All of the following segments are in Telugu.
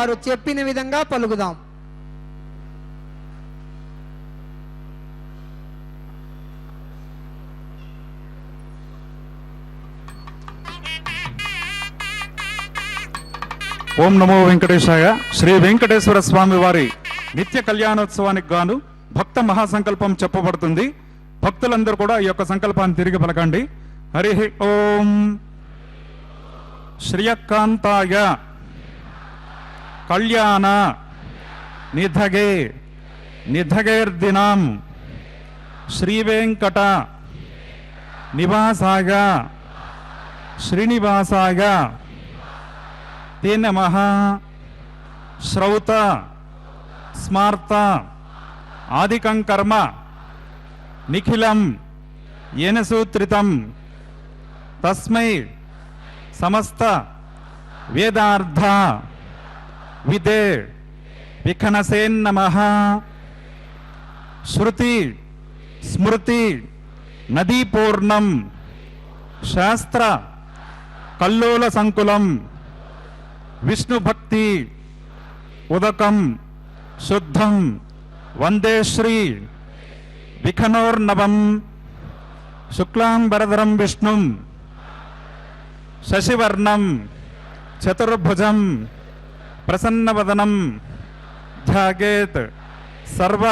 వారు చెప్పిన విధంగా పలుకుదాం. ఓం నమో వెంకటేశాయ. శ్రీ వెంకటేశ్వర స్వామి వారి నిత్య కళ్యాణోత్సవానికి గాను భక్త మహాసంకల్పం చెప్పబడుతుంది. భక్తులందరూ కూడా ఈ యొక్క సంకల్పాన్ని తిరిగి పలకండి. హరి ఓం. శ్రియకాంతాయ కళ్యాణ నిధగే నిధగేర్దినాం శ్రీవేంకట నివాసాయ శ్రీనివాసాయ తే నమః. శ్రౌత స్మార్త ఆదికం కర్మ నిఖిలం ఏన సూత్రితం తస్మై సమస్త వేదార్థ విదే విఖనసేన్నమః. శృతి స్మృతి నదీపూర్ణం శాస్త్ర కల్లోల సంకులం విష్ణుభక్తి ఉదకం శుద్ధం వందే శ్రీ విఖనోర్నవం. శుక్లాంబరధరం విష్ణుం శశివర్ణం చతుర్భుజం ప్రసన్నవదనం ధ్యాయేత్ సర్వ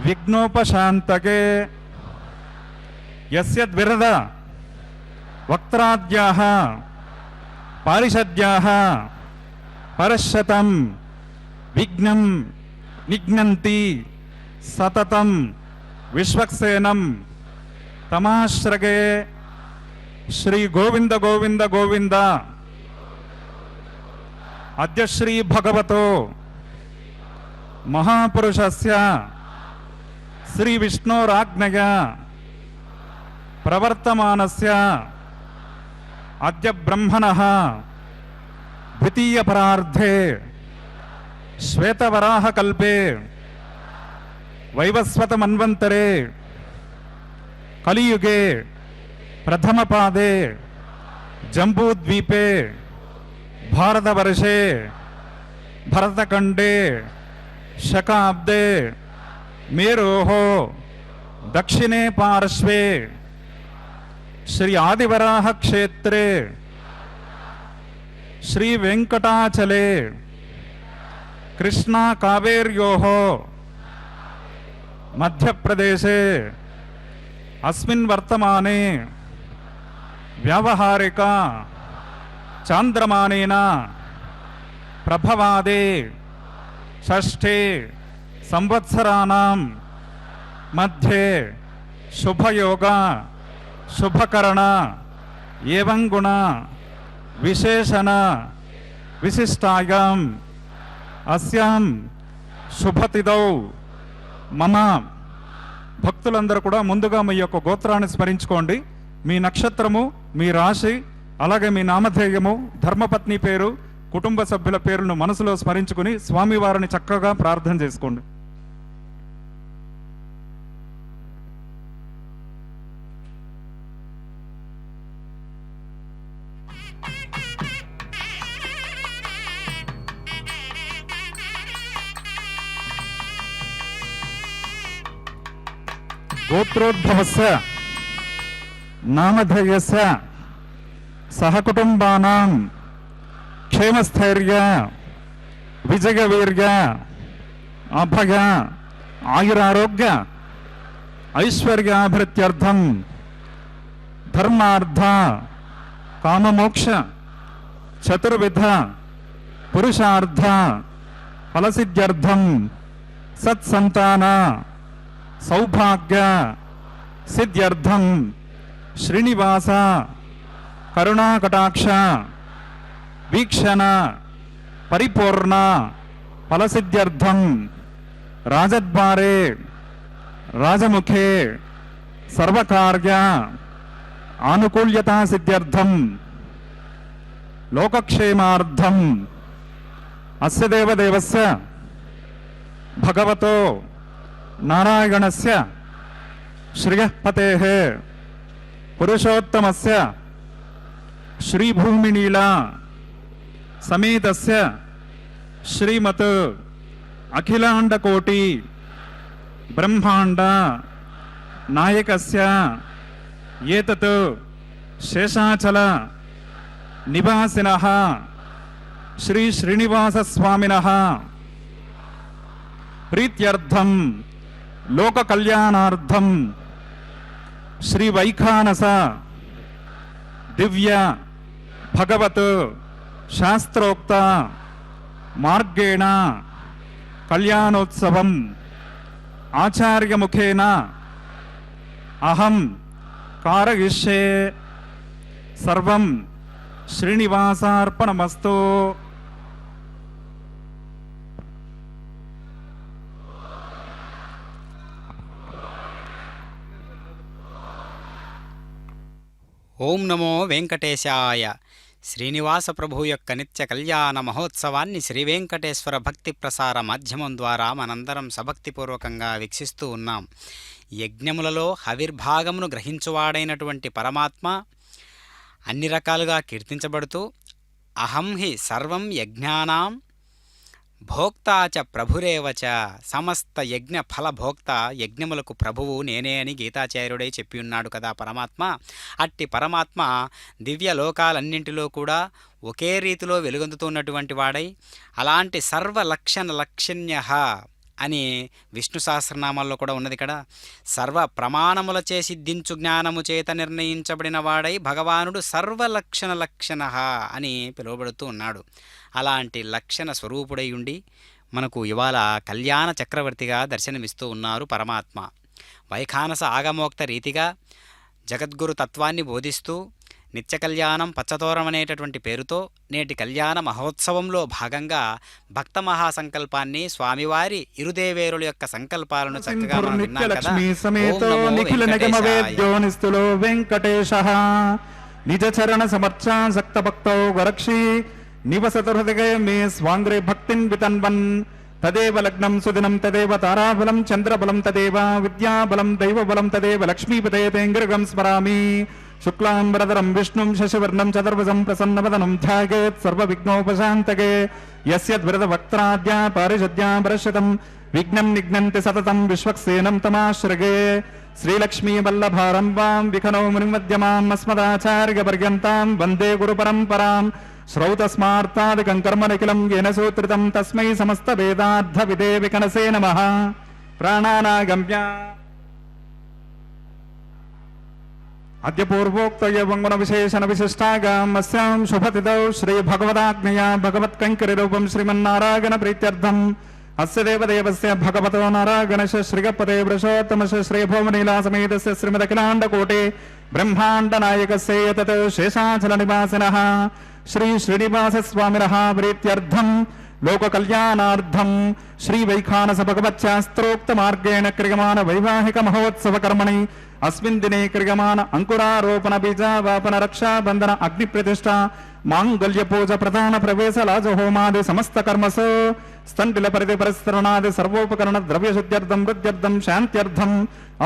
విఘ్నోపశాంతకే. యస్యద్విరద వక్త్రాద్యాః పారిషద్యాః పరశతం విఘ్నం నిఘ్నంతి సతతం విశ్వక్సేనం తమాశ్రగే. శ్రీ గోవింద గోవింద గోవింద. అద్య శ్రీ భగవతో మహాపురుషస్య శ్రీ విష్ణోరాజ్ఞయ ప్రవర్తమానస్య అద్య బ్రహ్మణః ద్వితీయ పరార్ధే శ్వేతవరాహ కల్పే వైవస్వత మన్వంతరే కలియుగే ప్రథమ పాదే జంబూద్వీపే భారతవర్షే భరతఖండే శకాబ్దే మేరోః దక్షిణే పార్శ్వే శ్రీ ఆదివరాహ క్షేత్రే శ్రీ వెంకటాచలే కృష్ణా కావేర్యోః మధ్యప్రదేశే అస్మిన్ వర్తమానే వ్యావహారిక చాంద్రమానేన ప్రభవాదే షష్ఠే సంవత్సరాణం మధ్యే శుభయోగ శుభకరణ ఏవం గుణ విశేషణ విశిష్టాయాం అస్యాం శుభతిథౌ మమ. భక్తులందరూ కూడా ముందుగా మీ యొక్క గోత్రాన్ని స్మరించుకోండి. మీ నక్షత్రము, మీ రాశి, అలాగే మీ నామధేయము, ధర్మపత్ని పేరు, కుటుంబ సభ్యుల పేరును మనసులో స్మరించుకుని స్వామివారిని చక్కగా ప్రార్థన చేసుకోండి. గోత్రోద్భవస్య నామధేయస్య సహకుటుంబానాం క్షేమస్థైర్య విజయవీర్య అభయ ఆయురారోగ్య ఐశ్వర్యాభివృద్ధ్యర్థం ధర్మార్థ కామమోక్ష చతుర్విధ పురుషార్థ ఫలసిద్ధ్యర్థం సత్సంతాన సౌభాగ్య సిద్ధ్యర్థం శ్రీనివాస కరుణాకటాక్ష వీక్షణ పరిపూర్ణ ఫలసిద్ధ్యర్థం రాజద్వారే రాజముఖే సర్వకార్య ఆనుకూల్యతా సిద్ధ్యర్థం లోకక్షేమార్థం అస్య దేవదేవస్య భగవతో నారాయణస్య శ్రియఃపతేః పురుషోత్తమస్య శ్రీభూమినీలా సమేతస్య శ్రీమత్ అఖిలాండకోటి బ్రహ్మాండ నాయకస్య ఏతత్ శేషాచల నివాసినః శ్రీ శ్రీనివాస స్వామినః ప్రీత్యర్థం లోక కళ్యాణార్థం శ్రీ వైఖానస దివ్య భగవత్ శాస్త్రోక్త మార్గేణ కళ్యాణోత్సవం ఆచార్యముఖేన అహం కారయిష్యే సర్వం శ్రీనివాసార్పణమస్తు. ఓం నమో వెంకటేశాయ. శ్రీనివాస ప్రభు యొక్క నిత్య కళ్యాణ మహోత్సవాన్ని శ్రీ వెంకటేశ్వర భక్తి ప్రసార మాధ్యమం ద్వారా మనందరం సభక్తిపూర్వకంగా వీక్షిస్తూ ఉన్నాం. యజ్ఞములలో హవిర్భాగమును గ్రహించువాడైనటువంటి పరమాత్మ అన్ని రకాలుగా కీర్తించబడుతూ అహం హి సర్వం యజ్ఞానాం భోక్తాచ ప్రభురేవచ, సమస్త యజ్ఞ ఫలభోక్త, యజ్ఞములకు ప్రభువు నేనే అని గీతాచార్యుడై చెప్పి ఉన్నాడు కదా పరమాత్మ. అట్టి పరమాత్మ దివ్య లోకాలన్నింటిలో కూడా ఒకే రీతిలో వెలుగొందుతున్నటువంటి వాడై అలాంటి సర్వలక్షణ్య అని విష్ణు సహస్రనామాల్లో కూడా ఉన్నది కదా. సర్వ ప్రమాణములచే సిద్ధించు జ్ఞానము చేత నిర్ణయించబడిన వాడై భగవానుడు సర్వలక్షణ అని పిలువబడుతూ ఉన్నాడు. అలాంటి లక్షణ స్వరూపుడై ఉండి మనకు ఇవాళ కళ్యాణ చక్రవర్తిగా దర్శనమిస్తూ ఉన్నారు పరమాత్మ. వైఖానస ఆగమోక్త రీతిగా జగద్గురు తత్వాన్ని బోధిస్తూ నిత్య కళ్యాణం పచ్చతోరం అనేటటువంటి పేరుతో నేటి కళ్యాణ మహోత్సవంలో భాగంగా భక్త మహాసంకల్పాన్ని స్వామివారి ఇరుదేవేరుల యొక్క సంకల్పాలను చక్కగా మనం విన్నాం కదా. నిజ చరణ సమర్చా సక్త భక్తో గరక్షి నివసతు హృదయ మే స్వాంగ్రే భక్తిన్ వితన్వన్ తదేవ లగ్నం సుదినం తదేవ తారాబలం చంద్రబలం తదేవ విద్యాబలం దైవబలం తదేవ లక్ష్మీపతేంగృగం స్మరామి. శుక్లాంబరధరం విష్ణుం శశివర్ణం చతుర్భుజం ప్రసన్నవదనం ధ్యాయేత్ సర్వవిఘ్నోపశాంతకే. యస్యద్వృత వక్త్రాద్యా పారిషద్యా పరశతం విఘ్నం నిఘ్నంతి సతతం విశ్వక్సేనం తమాశ్రగే. శ్రీలక్ష్మీ వల్లభారంభాం విఖనో మునిమధ్యమాం అస్మదాచార్యపర్యంతాం వందే గురు పరంపరాం. శ్రౌతస్మార్తాదికం కర్మ నిఖిలం येन సూత్రితం తస్మై సమస్త వేదార్థ విదే వికనసే నమః. ప్రాణానాగమ్య అద్య పూర్వోక్తయవంగుణ విశేషణ విశిష్టాగాం అస్యాం శుభతిథౌ శ్రీ భగవదాజ్ఞయా భగవత్కంకరి రూపం శ్రీమన్నారాయణ ప్రీత్యర్థం అస్య దేవదేవస్య భగవతో నారాయణస్య శ్రీగపతే వృషోత్తమస్య శ్రీభౌమనీలా సమేతస్య శ్రీమదఖిలాండకోటి బ్రహ్మాండ నాయకస్య ఏతత్ శేషాచల నివాసినః శ్రీ శ్రీనివాస స్వామినః ప్రీత్యర్థం లోక కళ్యాణార్థం శ్రీ వైఖానస భగవచ్శాస్త్రోక్త మార్గేణ క్రియమాణ వైవాహిక మహోత్సవ కర్మణి అస్మిన్ దినే క్రియమాణ అంకురారోపణ బీజావాపన రక్షాబంధన అగ్ని ప్రతిష్ఠ మాంగళ్య పూజ ప్రధాన ప్రవేశ లాజహోమాది సమస్త కర్మసు స్థంటిల పరిధి పరిస్తరణాది సర్వోపకరణ ద్రవ్యశుద్ధ్యర్థం వృద్ధ్యర్థం శాంత్యర్థం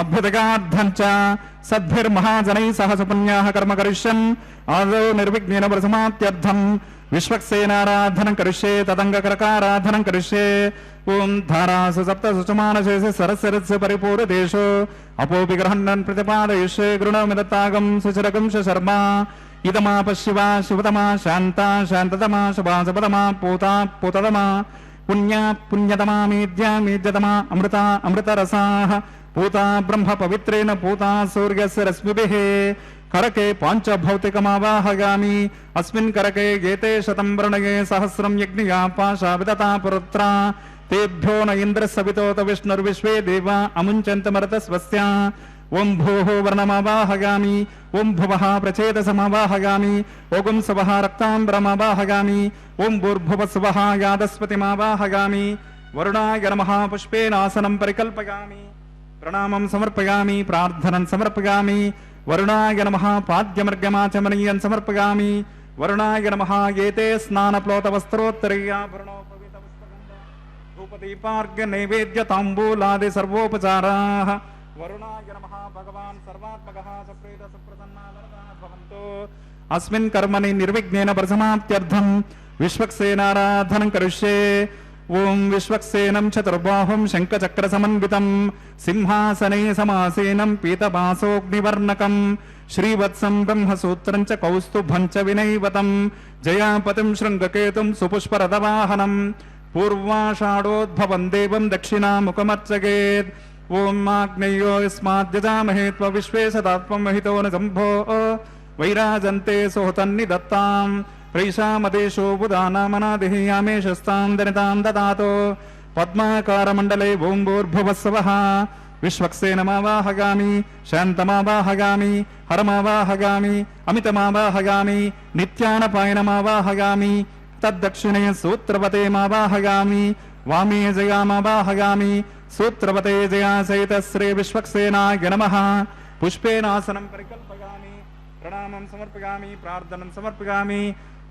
అభ్యుదగార్థం చ సద్భిర్మహాజనై సహ సుపుణ్యాః కర్మ కరిష్యన్ ఆదౌ నిర్విఘ్నేన ప్రసమాప్త్యర్థం విశ్వక్సేనారాధనం కరిష్యే తదంగకరకారాధనం కరిష్యే. ఓం ధారాసు సప్తసు సుమానశేషి సరస్సరస్సు పరిపూరదేశో అపోపి గ్రహణన్ ప్రతిపాదయిష్యే గృణమిదత్తాగం సుచరకం శర్మా. ఇదమాప శివా శివతమా శాంతా శాంతతమా శుభా శుభతమా పూతా పూతతమా పుణ్యా పుణ్యతమా మీద్యా మీద్యతమా అమృతా అమృతరసాః పూతా బ్రహ్మ పవిత్రేణ పూతా సూర్యస్య రశ్మిభిః. కరకే పాంచభౌతికమావాహయామి అస్మిన్ కరకే గేతే శతం వృణగే సహస్రం యజ్ఞయా పాశా విదతా పురుత్రా తేభ్యో న ఇంద్రస్సవితోత విష్ణుర్విశ్వే దేవా అముంచంతమరత స్వస్య. ఓం భూః వర్ణమావాహయామి ఓం భువః ప్రచేతసమావాహయామి ఓం సవః రక్తాంబరమావాహయామి ఓం భూర్భువస్వః యాదస్పతిమావాహయామి. వరుణాయ నమః పుష్పేనాసనం పరికల్పయామి ప్రణామం సమర్పయామి ప్రార్థనం సమర్పయామి. వరుణాయ నమః పాద్యమర్గమాచమనీయం సమర్పయామి. వరుణాయ నమః ఏతే స్నానప్లోతవస్త్రోత్తరీయాభరణోపవితవస్త్రగంధ ధూపదీపార్ఘ్య నైవేద్య తాంబూలాది సర్వోపచారాః वरुणाय नमः भगवान् सर्वात्मकः सप्रेत सुप्रसन्ना वरदाः भवन्तु अस्मिन् कर्मणि निर्विघ्नेन प्रसमाप्त्यर्थं विश्वक्सेनाराधनं करिष्ये ओम विश्वक्सेनं चतुर्बाहुं शङ्खचक्रसमन्वितं सिंहासने समासेनं पीतवासोऽग्निवर्णकं श्रीवत्सं ब्रह्मसूत्रं च कौस्तुभं च विनैवतं जयापतिं शृङ्गकेतुं सुपुष्परथवाहनं पूर्वाषाढोद्भवं देवं दक्षिणामुखमर्चयेत् ओम आग्नेयो यस्माद्यजामहे त्वविश्वे सदात्मं महितो न सम्भो वैराजन्ते सोहतन्निदत्ताम् प्रैषामदेशो बुधानामनादिः यामेशस्तां दनितां ददातो पद्माकारमण्डले ओम्भूर्भुवस्सवः विश्वक्सेनमावाहगामि शान्तमावाहगामि हरमावाहगामि अमितमावाहगामि नित्यानपायनमावाहगामि तद्दक्षिणे सूत्रवतेमावाहगामि वामे जयामावाहगामि सूत्रवते जया सहित श्री विश्वक्सेनाय नमः पुष्पेनासनं परिकल्पयामि प्रणामं समर्पयामि प्रार्थनं समर्पयामि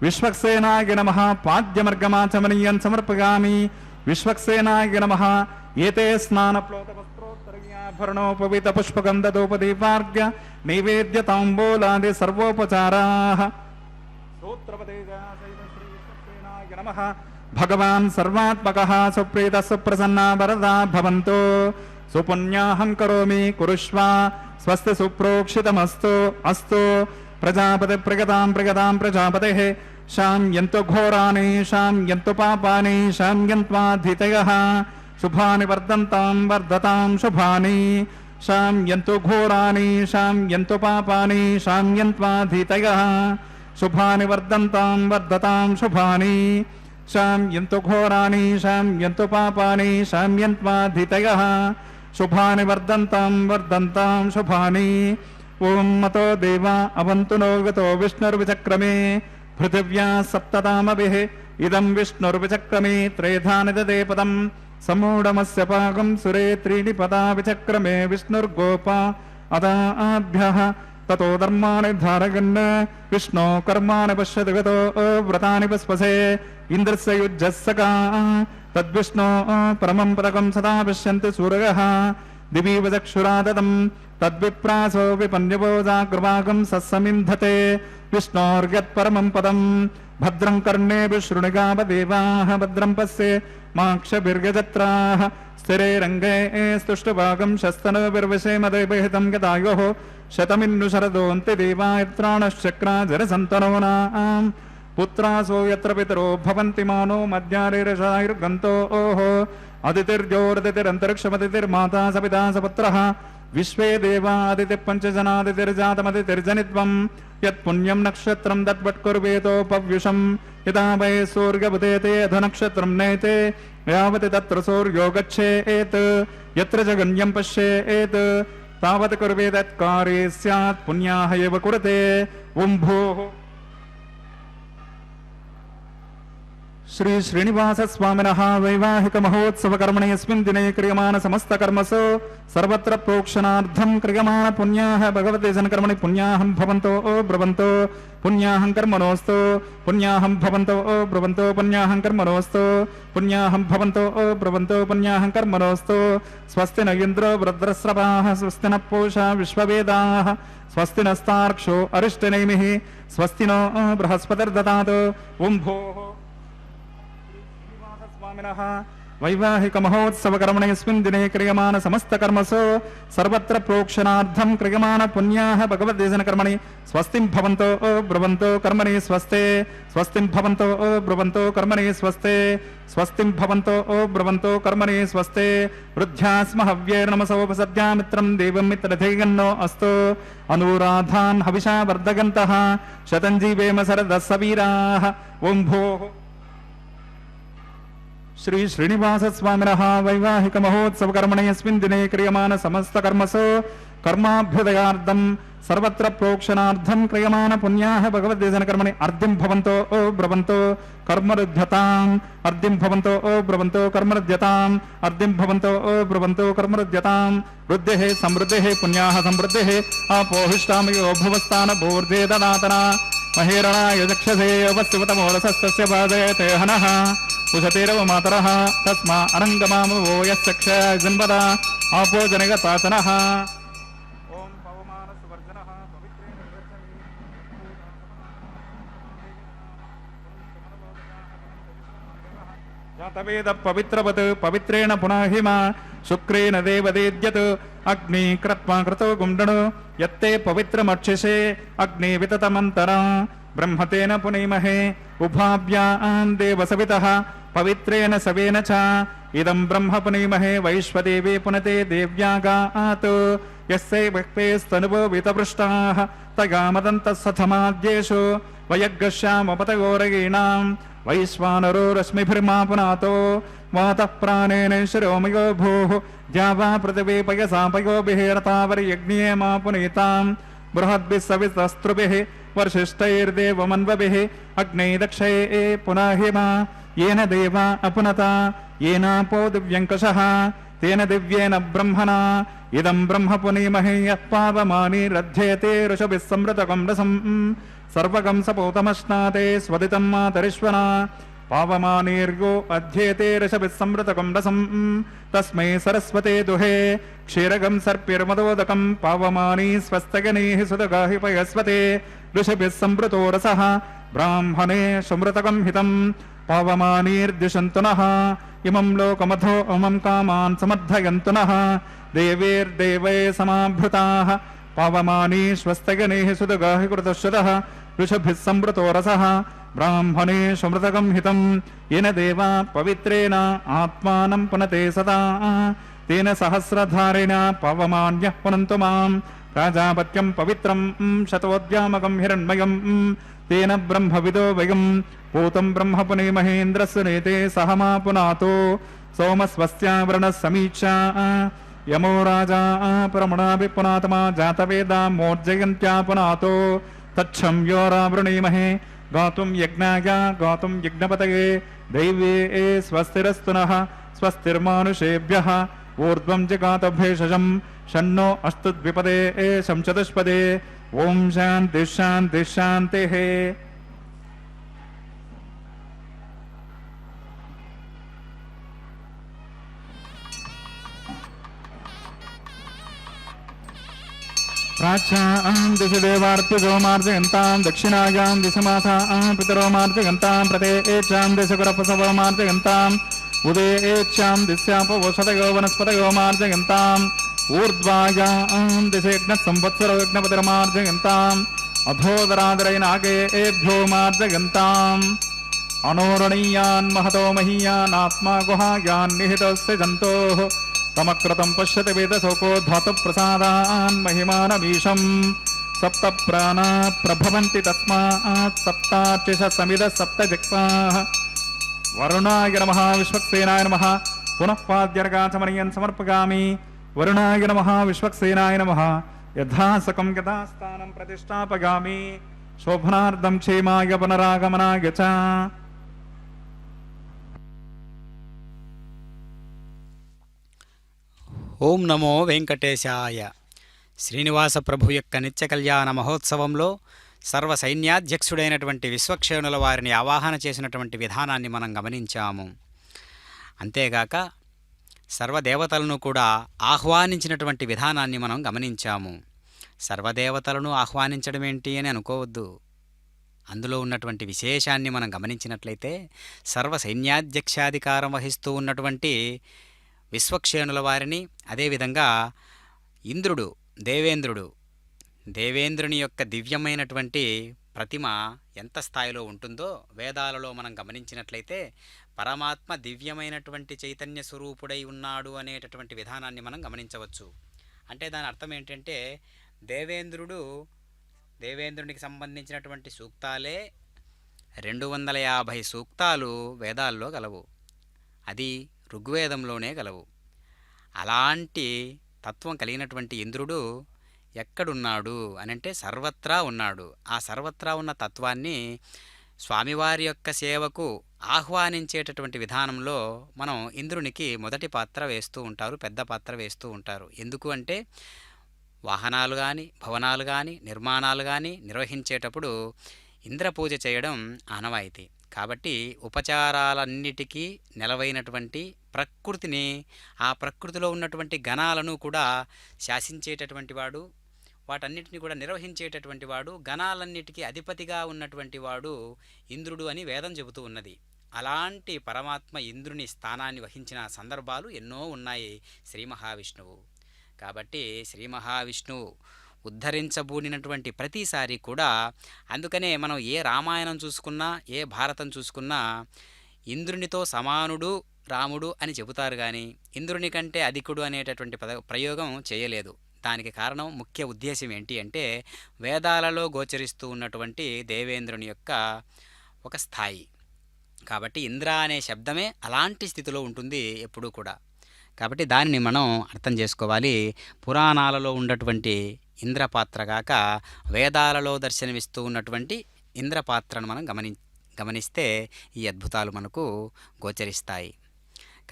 विश्वक्सेनाय नमः पाद्यमर्गमाचमनीयं समर्पयामि विश्वक्सेनाय नमः एते स्नानप्लोतवस्त्रोत्तरीयाभरणोपवीतपुष्पगन्धदोपदीपार्घ्य नैवेद्यताम्बूलादि सर्वोपचाराः सूत्रपदे श्रीविश्वक्सेनाय नमः भगवान् सर्वात्मकः सुप्रीतः सुप्रसन्ना वरदा भवन्तु सुपुण्याहं करोमि कुरुष्व स्वस्ति सुप्रोक्षितमस्तु अस्तु प्रजापति प्रगतां प्रजापतेः शाम्यन्तु घोराणि शाम्यन्तु पापानि शाम्यन्त्वाधितयः शुभानि वर्धतां शुभानि शाम्यन्तु घोराणि शाम्यन्तु पापानि शाम्यन्त्वाधितयः शुभानि वर्धतां शुभानि शाम्यन्तु घोराणि शाम्यन्तु पापानि शाम्यन्त्वाधितयः शुभानि वर्धन्तां शुभानि ओम मतो देवा अवन्तु नो गतो विष्णुर्विचक्रमे पृथिव्या सप्ततामभिः इदं विष्णुर्विचक्रमे त्रेधा निददे पदं समूढमस्य पाकं सुरे त्रीणि पदा विचक्रमे विष्णुर्गोपा अदाभ्यः ततो धर्माणि धारयन् विष्णो कर्माणि पश्यति गतो व्रतानि पुष्पसे इन्द्रस्य युज्यस्सका तद्विष्णो परमं पदकं सदा पश्यन्ति सूरयः दिवीव चक्षुराददं तद्विप्रासो विपन्यभोजाग्रवागं सत्समिन्धते विष्णोर्यत्परमं पदं भद्रं कर्णेभिः शृणुगावदेवाः भद्रं पश्ये माक्षभिर्गजत्राः स्थिरे रङ्गे स्तुष्टभागं शस्तनभिर्विषेमदेवहितं गतायोः शतमिन्नु शरदोऽन्ति देवा यत्राणश्चक्राजरसन्तनो नाम् पुत्रासो यत्र पितरो भवन्ति मानो मध्यारेरशायुर्गन्तो ओहो अदितिर्जोरदितिरन्तरिक्षमदितिर्माता सपिता सपुत्रः विश्वे देवा अदितिः पञ्चजनादितिर्जातमदितिर्जनित्वं यत्पुण्यं नक्षत्रं तद्वट्कुर्वेतोपव्युषं यदा वै सूर्यबुधेते अधनक्षत्रं नयते यावत् तत्र सूर्यो गच्छेत् यत्र जगन्यं पश्येत् तावत् कुर्वेदत्कार्ये स्यात् पुण्याः एव कुरुते ओं भोः श्री श्रीनिवास स्वामिनः वैवाहिक महोत्सव कर्मणि अस्मिन् दिने क्रियमाण समस्त कर्मसु सर्वत्र प्रोक्षणार्थं क्रियमाण पुण्याः भगवते जनकर्मणि पुण्याहं भवन्तो ब्रुवन्तो पुण्याहं कर्मणोऽस्तु पुण्याहं भवन्तो ब्रुवन्तो पुण्याहं कर्मणोऽस्तु पुण्याहं भवन्तो ब्रुवन्तो पुण्याहं कर्मणोऽस्तु स्वस्ति न इन्द्रो वृद्रस्रवाः स्वस्ति न पूषा विश्ववेदाः स्वस्ति नस्तार्क्ष्यो अरिष्टनेमिः स्वस्ति नो बृहस्पतिर्ददातु ओं भोः वैवाहिक महोत्सव कर्मणि अस्मिन् दिने क्रियमाण समस्त कर्मसु सर्वत्र प्रोक्षणार्थं क्रियमाण पुण्याः भगवद्देशन कर्मणि स्वस्तिं भवन्तो ब्रुवन्तो कर्मणि स्वस्ते स्वस्तिं भवन्तो ब्रुवन्तो कर्मणि स्वस्ते स्वस्तिं भवन्तो ब्रुवन्तो कर्मणि स्वस्ते वृद्ध्यास्म हव्यैर्नमसोपसद्या मित्रं देवं मित्रधेयन्नो अस्तु अनुराधान् हविषा वर्धगन्तः शतं जीवेम शरदः सवीराः ओं भोः श्री श्रीनिवास स्वामिनः वैवाहिक महोत्सव कर्मणि अस्मिन् दिने क्रियमाण समस्त कर्मसु कर्माभ्युदयार्थं सर्वत्र प्रोक्षणार्थं क्रियमाण पुण्याः भगवद्देशन कर्मणि अर्धिं भवन्तो ब्रुवन्तो कर्मरुध्यताम् अर्धिं भवन्तो ब्रुवन्तो कर्मरुध्यताम् अर्धिं भवन्तो ब्रुवन्तो कर्मरुध्यताम् वृद्धिः समृद्धिः पुण्याः समृद्धिः अपोहिष्टामयो भुवस्तान भूर्धे ददातना महेरणाय चक्षसे वस्तिवतमोरसस्तस्य पादयते हनः ఉషతేరవ మాతరః తస్మా అనంగమామవో యస్య క్షయజన్మద ఆపో జనగతాచనః ఓం పవమాన సువర్జనః పవిత్రేణ జాతవేద పవిత్రవత్ పవిత్రేణ పునః శుక్రేణ దేవదేద్యత్ అగ్ని క్రత్వా కృతో గుండను యత్తే పవిత్రమక్షిషే అగ్ని వితతమంతరా బ్రహ్మతేన పునీమహే ఉభాభ్యాం దేవసవితః పవిత్రేణ సవేన చ ఇదం బ్రహ్మ పునీమహే వైశ్వదేవే పునతే దేవ్యాగాత్ యస్యై భక్తేస్తనువో వితపృష్టాః తగామదంతస్సథమాద్యేషు వయగ్గశ్యామపతగోరగీణాం వైశ్వానరో రశ్మిభిర్మా పునాతో వాతః ప్రాణేన శిరోమయో భూః జావా పృథివీ పయసా పయోభిः రతావరియజ్ఞే మా పునీతాం బృహద్భిः సవితస్త్రుభిः వర్షిష్టైర్దేవమన్వభిः అగ్నే దక్షయే పునాహిమా येन देवा अपुनता येनापो दिव्यङ्कषः तेन दिव्येन ब्रह्मणा इदं ब्रह्म पुनीमहे यः पावमानीरध्येते ऋषभिः संवृतकं रसं सर्वगं सपोतमश्नाते स्वदितं मातरिश्वना पावमानीर्यो अध्येते ऋषभिः संवृतकं रसं तस्मै सरस्वते दुहे क्षीरगं सर्पिर्मदोदकं पावमानी स्वस्तगनीः सुदगाहि पयस्वते ऋषभिः संवृतो रसः ब्राह्मणे सुमृतकं हितं पावमानीर्दिशन्तु नः इमं लोकमथो अमं कामान् समर्थयन्तु नः देवीर्देवै समाभृताः पावमानी स्वस्तगणैः सुदगाः कृतश्रुतः ऋषभिः संवृतो रसः ब्राह्मणे सुमृतकं हितं येन देवा पवित्रेण आत्मानं पुनते सदा तेन सहस्रधारेण पावमान्यः पुनन्तु मां प्राजापत्यं पवित्रं शतोद्यामकं हिरण्मयं तेन ब्रह्मविदो वयं पूतं ब्रह्म पुनीमहेन्द्रस्य नेते सह मा पुनातो सोमस्वस्यावरणः समीक्षा यमो राजा परमणाभि पुनातमा जातवेदा मोर्जयन्त्या पुनातो तच्छं योरावृणीमहे गातुं यज्ञाय गातुं यज्ञपतये दैवे स्वस्तिरस्तु नः स्वस्तिर्मानुषेभ्यः ऊर्ध्वं जगातभेषजं षण्णो अस्तु द्विपदे शं चतुष्पदे ओम शांति शांति शांति है। प्राच्यां दिशि देवार्त्यजो मार्जयन्तां दक्षिणायां दिशि मासां पितरो मार्जयन्तां प्रतेच्यां दिशि गुरपसवो मार्जयन्ताम् उदेच्यां दिश्यापवोषधयो वनस्पतयो मार्जयन्ताम् ऊर्ध्वायां दिशि यज्ञः संवत्सरो यज्ञपतिर्मार्जयन्ताम् अधोदरादरैनागेभ्यो मार्जयन्ताम् अनोरणीयान् महतो महीयानात्मा गुहायान् निहितस्य जन्तोः तमक्रतं पश्यति वेदशोको धातुप्रसादान् महिमानमीशम् सप्त प्राणा प्रभवन्ति तस्मात् सप्तार्चिष समिदः सप्त जक्ताः वरुणाय नमः विश्वक्सेनाय नमः पुनः पाद्यर्गाचमनीयन् समर्पयामि वरुणाय नमः विश्वक्सेनाय नमः यथासकं यथास्थानं प्रतिष्ठापयामि शोभनार्धं क्षेमाय पुनरागमनाय च। ఓం నమో వెంకటేశాయ. శ్రీనివాస ప్రభు యొక్క నిత్య కళ్యాణ మహోత్సవంలో సర్వ సైన్యాధ్యక్షుడైనటువంటి విశ్వక్షేణుల వారిని ఆవాహన చేసినటువంటి విధానాన్ని మనం గమనించాము. అంతేగాక సర్వదేవతలను కూడా ఆహ్వానించినటువంటి విధానాన్ని మనం గమనించాము. సర్వదేవతలను ఆహ్వానించడం ఏంటి అని అనుకోవద్దు. అందులో ఉన్నటువంటి విశేషాన్ని మనం గమనించినట్లయితే సర్వ సైన్యాధ్యక్షాధికారం వహిస్తూ ఉన్నటువంటి విశ్వక్షేణుల వారిని, అదేవిధంగా ఇంద్రుడు దేవేంద్రుని యొక్క దివ్యమైనటువంటి ప్రతిమ ఎంత స్థాయిలో ఉంటుందో వేదాలలో మనం గమనించినట్లయితే పరమాత్మ దివ్యమైనటువంటి చైతన్య స్వరూపుడై ఉన్నాడు అనేటటువంటి విధానాన్ని మనం గమనించవచ్చు. అంటే దాని అర్థం ఏంటంటే దేవేంద్రునికి సంబంధించినటువంటి సూక్తాలే 250 సూక్తాలు వేదాల్లో గలవు. అది ఋగ్వేదంలోనే గలవు. అలాంటి తత్వం కలిగినటువంటి ఇంద్రుడు ఎక్కడున్నాడు అనంటే సర్వత్రా ఉన్నాడు. ఆ సర్వత్రా ఉన్న తత్వాన్ని స్వామివారి యొక్క సేవకు ఆహ్వానించేటటువంటి విధానంలో మనం ఇంద్రునికి మొదటి పాత్ర వేస్తూ ఉంటారు, పెద్ద పాత్ర వేస్తూ ఉంటారు. ఎందుకు అంటే వాహనాలు కానీ భవనాలు కానీ నిర్మాణాలు కానీ నిర్వహించేటప్పుడు ఇంద్రపూజ చేయడం ఆనవాయితీ. కాబట్టి ఉపచారాలన్నిటికీ నెలవైనటువంటి ప్రకృతిని, ఆ ప్రకృతిలో ఉన్నటువంటి గణాలను కూడా శాసించేటటువంటి వాడు, వాటన్నిటిని కూడా నిర్వహించేటటువంటి వాడు, గణాలన్నిటికీ అధిపతిగా ఉన్నటువంటి వాడు ఇంద్రుడు అని వేదం చెబుతూ ఉన్నది. అలాంటి పరమాత్మ ఇంద్రుని స్థానాన్ని వహించిన సందర్భాలు ఎన్నో ఉన్నాయి శ్రీ మహావిష్ణువు. కాబట్టి శ్రీ మహావిష్ణువు ఉద్ధరించబూనినటువంటి ప్రతిసారి కూడా, అందుకనే మనం ఏ రామాయణం చూసుకున్నా, ఏ భారతం చూసుకున్నా ఇంద్రునితో సమానుడు రాముడు అని చెబుతారు కానీ ఇంద్రుని కంటే అధికుడు అనేటటువంటి ప్రయోగం చేయలేదు. దానికి కారణం, ముఖ్య ఉద్దేశం ఏంటి అంటే, వేదాలలో గోచరిస్తూ ఉన్నటువంటి దేవేంద్రుని యొక్క ఒక స్థాయి. కాబట్టి ఇంద్ర అనే శబ్దమే అలాంటి స్థితిలో ఉంటుంది ఎప్పుడూ కూడా. కాబట్టి దానిని మనం అర్థం చేసుకోవాలి. పురాణాలలో ఉన్నటువంటి ఇంద్రపాత్రగాక వేదాలలో దర్శనమిస్తూ ఉన్నటువంటి ఇంద్రపాత్రను మనం గమనిస్తే ఈ అద్భుతాలు మనకు గోచరిస్తాయి.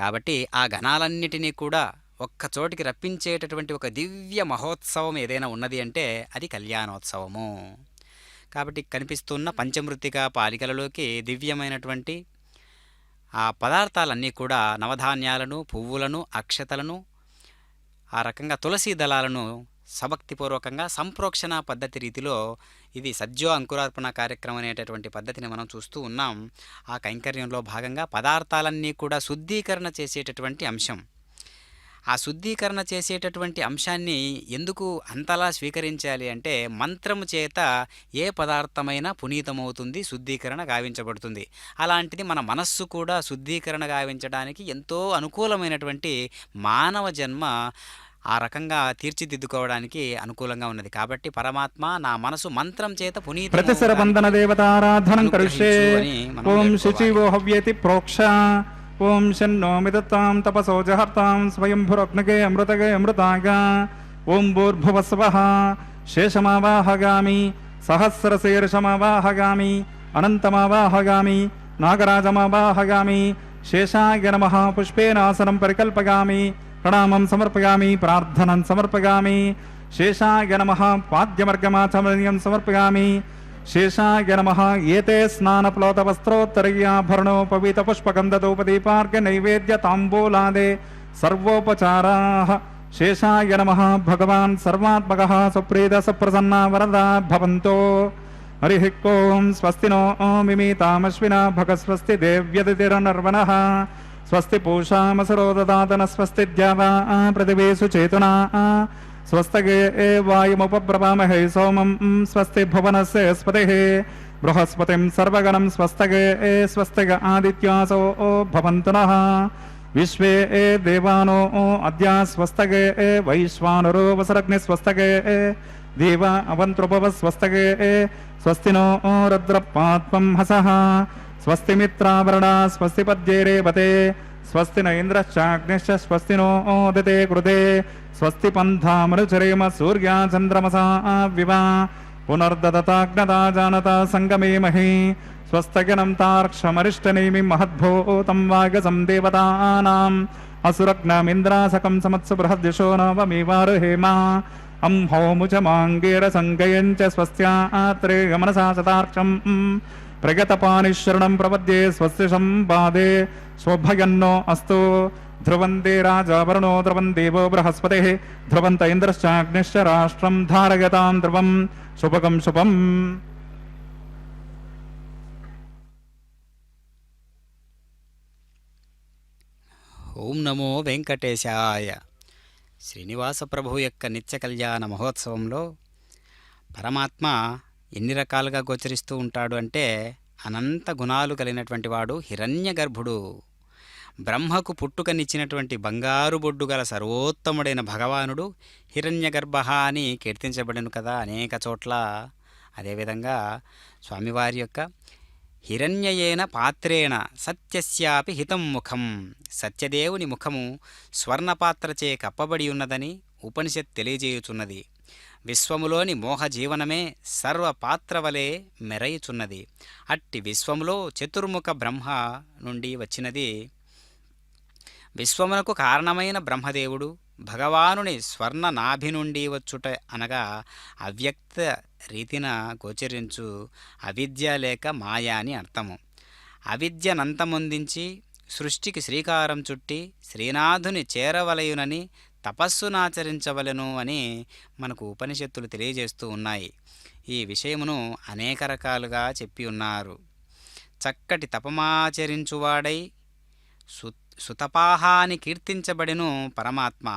కాబట్టి ఆ గణాలన్నిటినీ కూడా ఒక్కచోటికి రప్పించేటటువంటి ఒక దివ్య మహోత్సవం ఏదైనా ఉన్నది అంటే అది కళ్యాణోత్సవము. కాబట్టి కనిపిస్తున్న పంచమృత్తిక పాలికలలోకి దివ్యమైనటువంటి ఆ పదార్థాలన్నీ కూడా నవధాన్యాలను, పువ్వులను, అక్షతలను, ఆ రకంగా తులసీ దళాలను సభక్తిపూర్వకంగా సంప్రోక్షణ పద్ధతి రీతిలో, ఇది సజ్జో అంకురార్పణ కార్యక్రమం అనేటటువంటి పద్ధతిని మనం చూస్తూ ఉన్నాం. ఆ కైంకర్యంలో భాగంగా పదార్థాలన్నీ కూడా శుద్ధీకరణ చేసేటటువంటి అంశం. ఆ శుద్ధీకరణ చేసేటటువంటి అంశాన్ని ఎందుకు అంతలా స్వీకరించాలి అంటే, మంత్రము చేత ఏ పదార్థమైనా పునీతమవుతుంది, శుద్ధీకరణ గావించబడుతుంది. అలాంటిది మన మనస్సు కూడా శుద్ధీకరణ గావించడానికి ఎంతో అనుకూలమైనటువంటి మానవ జన్మ ఆ రకంగా తీర్చిదిద్దుకోవడానికి అనుకూలంగా ఉన్నది. కాబట్టి పరమాత్మ నా మనసు మంత్రం చేత ప్రతిశర బంధన దేవతారాధనం కరిష్యే. ఓం శుచివో హవ్యేతి ప్రోక్ష. ఓం శన్నో మిదతాం తపసో జహర్తాం స్వయంభురగ్నగే అమృతగే అమృతాగ. ఓం భూర్భువస్వః శేషమావాహగామి సహస్రశీర్షమావాహగామి అనంతమావాహగామి నాగరాజమావాహగామి. శేషాయ నమః పుష్పేనాసనం పరికల్పగామి. ప్రణామం సమర్పయామి, ప్రార్థనం సమర్పయామి. శేషాయ నమః పాద్యమర్గమాచమనీయం సమర్పయామి. శేషాయ నమః ఏతే స్నానప్లోతవస్త్రోత్తరీయాభరణోపవీతపుష్పగంధదూపదీపార్ఘ్య నైవేద్య తాంబూలాదే సర్వోపచారాః. శేషాయ నమః భగవాన్ సర్వాత్మకః సుప్రీత సుప్రసన్న వరదా భవంతో. హరి ఓం స్వస్తి నో మిమీతామశ్వినా భగస్వస్తి దేవ్యదితిరనర్వణః. స్వస్తి పూషామసరో దదాతన స్వస్తి ద్యావా పృథివీషు చేతునా. స్వస్తగే వాయుముపబ్రవామహే సోమం స్వస్తి భువనస్య స్పతిః. బృహస్పతిం సర్వగణం స్వస్తగే స్వస్తిగ ఆదిత్యాసో భవంతు నః. విశ్వే దేవానో అద్య స్వస్తగే వైశ్వానరో వసరగ్ని స్వస్తగే దేవ అవంతృపవ స్వస్తగే. స్వస్తి నో రుద్రపాత్వం హసః. స్వస్తి మిత్రావరణ స్వస్తి పద్యే రేవతే. స్వస్తి న ఇంద్రశ్చాగ్నిశ్చ స్వస్తి నో దితే కృతే. స్వస్తి పంథామనుచరేమ సూర్యా చంద్రమసా వివా. పునర్దదతాగ్నతా జానత సంగమేమహి. స్వస్తగనం తార్క్షమరిష్టనేమి మహద్భూతం వాగసం దేవతానాం. అసురగ్నమింద్రాసకం సమత్సు బృహద్దిశో నవమీవారుహేమ. అంహోముచమాంగేర సంగయంచ స్వస్త్యాత్రే గమనసా శతార్క్షం. ప్రగతపానిశరణం ప్రపద్యే స్వస్తి సంపాదే. స్వభయన్నో అస్తు. ధ్రువందే రాజావరుణో ధ్రువం దేవో బృహస్పతిః. ధ్రువంత ఇంద్రశ్చాగ్నిశ్చ రాష్ట్రం ధారయతాం ధ్రువం. శుభగం శుభం. ఓం నమో వెంకటేశాయ. శ్రీనివాస ప్రభు యొక్క నిత్య కళ్యాణ మహోత్సవంలో పరమాత్మ ఎన్ని రకాలుగా గోచరిస్తూ ఉంటాడు అంటే, అనంత గుణాలు కలిగినటువంటి వాడు హిరణ్య గర్భుడు. బ్రహ్మకు పుట్టుకనిచ్చినటువంటి బంగారు బొడ్డు గల సర్వోత్తముడైన భగవానుడు హిరణ్య గర్భ అని కీర్తించబడిను కదా అనేక చోట్ల. అదేవిధంగా స్వామివారి యొక్క హిరణ్యయేన పాత్రేణ సత్యస్యాపి హితం ముఖం. సత్యదేవుని ముఖము స్వర్ణపాత్రచే కప్పబడి ఉన్నదని ఉపనిషత్ తెలియజేయుచున్నది. విశ్వములోని మోహ జీవనమే సర్వపాత్రవలే మెరయుచున్నది. అట్టి విశ్వములో చతుర్ముఖ బ్రహ్మ నుండి వచ్చినది. విశ్వమునకు కారణమైన బ్రహ్మదేవుడు భగవానుని స్వర్ణ నాభి నుండి వచ్చుట అనగా అవ్యక్త రీతిన గోచరించు అవిద్య లేక మాయ అని అర్థము. అవిద్యనంతమొందించి సృష్టికి శ్రీకారం చుట్టి శ్రీనాథుని చేరవలయునని తపస్సునాచరించవలెను అని మనకు ఉపనిషత్తులు తెలియజేస్తూ ఉన్నాయి. ఈ విషయమును అనేక రకాలుగా చెప్పి ఉన్నారు. చక్కటి తపమాచరించువాడై సుతపాహాని కీర్తించబడెను పరమాత్మ.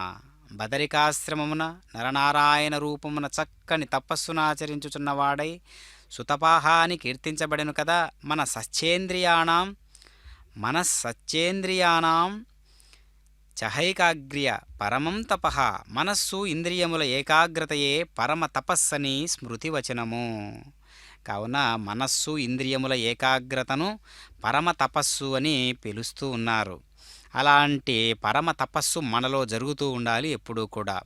బదరికాశ్రమమున నరనారాయణ రూపమున చక్కని తపస్సునాచరించుచున్నవాడై సుతపాహాని కీర్తించబడెను కదా. మనస్సచ్చేంద్రియాణం చహైకాగ్ర్య పరమం తపః. మనస్సు ఇంద్రియముల ఏకాగ్రతయే పరమ తపస్సని స్మృతివచనము. కావున మనస్సు ఇంద్రియముల ఏకాగ్రతను పరమ తపస్సు అని పిలుస్తూ ఉన్నారు. అలాంటి పరమ తపస్సు మనలో జరుగుతూ ఉండాలి ఎప్పుడూ కూడా.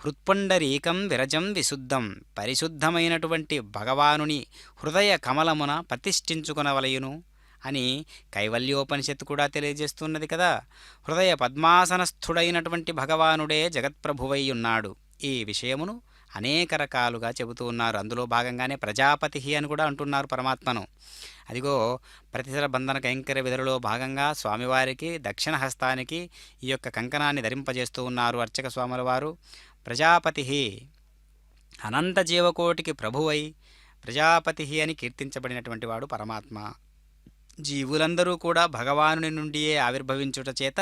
హృత్పుండరీకం విరజం విశుద్ధం. పరిశుద్ధమైనటువంటి భగవానుని హృదయ కమలమున ప్రతిష్ఠించుకొనవలయును అని కైవల్యోపనిషత్తు కూడా తెలియజేస్తున్నది కదా. హృదయ పద్మాసనస్థుడైనటువంటి భగవానుడే జగత్ప్రభువై ఉన్నాడు. ఈ విషయమును అనేక రకాలుగా చెబుతూ ఉన్నారు. అందులో భాగంగానే ప్రజాపతి అని కూడా అంటున్నారు పరమాత్మను. అదిగో ప్రతిసర బంధన కైంకర్య విధులలో భాగంగా స్వామివారికి దక్షిణ హస్తానికి ఈ యొక్క కంకణాన్ని ధరింపజేస్తూ ఉన్నారు అర్చక స్వాముల వారు. ప్రజాపతి అనంత జీవకోటికి ప్రభువై ప్రజాపతి అని కీర్తించబడినటువంటి వాడు పరమాత్మ. జీవులందరూ కూడా భగవానుని నుండియే ఆవిర్భవించుట చేత,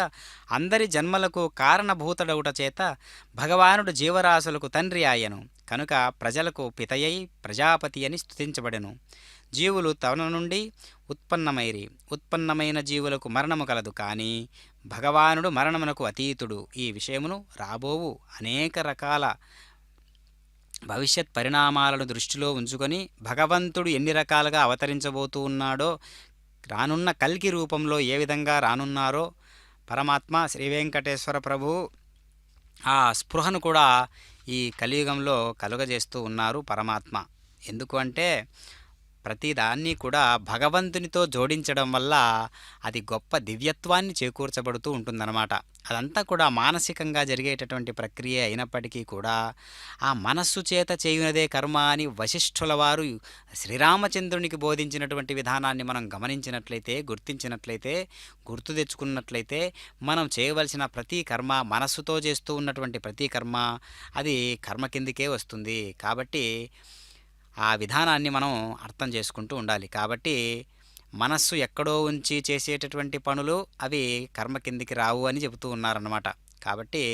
అందరి జన్మలకు కారణభూతడవుట చేత భగవానుడు జీవరాశులకు తండ్రి ఆయను. కనుక ప్రజలకు పితయై ప్రజాపతి అని స్తుతించబడెను. జీవులు తన నుండి ఉత్పన్నమైరి. ఉత్పన్నమైన జీవులకు మరణము కలదు, కానీ భగవానుడు మరణమునకు అతీతుడు. ఈ విషయమును రాబోవు అనేక రకాల భవిష్యత్ పరిణామాలను దృష్టిలో ఉంచుకొని భగవంతుడు ఎన్ని రకాలుగా అవతరించబోతూ ఉన్నాడో, రానున్న కల్కి రూపంలో ఏ విధంగా రానున్నారో పరమాత్మ శ్రీ వెంకటేశ్వర ప్రభు ఆ స్పృహను కూడా ఈ కలియుగంలో కలుగజేస్తూ ఉన్నారు పరమాత్మ. ఎందుకు అంటే ప్రతిదాన్ని కూడా భగవంతునితో జోడించడం వల్ల అది గొప్ప దివ్యత్వాన్ని చేకూర్చబడుతూ ఉంటుందన్నమాట. అదంతా కూడా మానసికంగా జరిగేటటువంటి ప్రక్రియ అయినప్పటికీ కూడా ఆ మనస్సు చేత చేయునదే కర్మ అని వశిష్ఠుల వారు శ్రీరామచంద్రునికి బోధించినటువంటి విధానాన్ని మనం గమనించినట్లయితే, గుర్తించినట్లయితే, గుర్తు తెచ్చుకున్నట్లయితే మనం చేయవలసిన ప్రతి కర్మ, మనస్సుతో చేస్తూ ఉన్నటువంటి ప్రతి కర్మ అది కర్మ కిందికే వస్తుంది. కాబట్టి ఆ విధానాన్ని మనం అర్థం చేసుకుంటూ ఉండాలి. కాబట్టి మనస్సు ఎక్కడో ఉంచి చేసేటటువంటి పనులు అవి కర్మ కిందికి రావు అని చెబుతూ ఉన్నారన్నమాట. కాబట్టి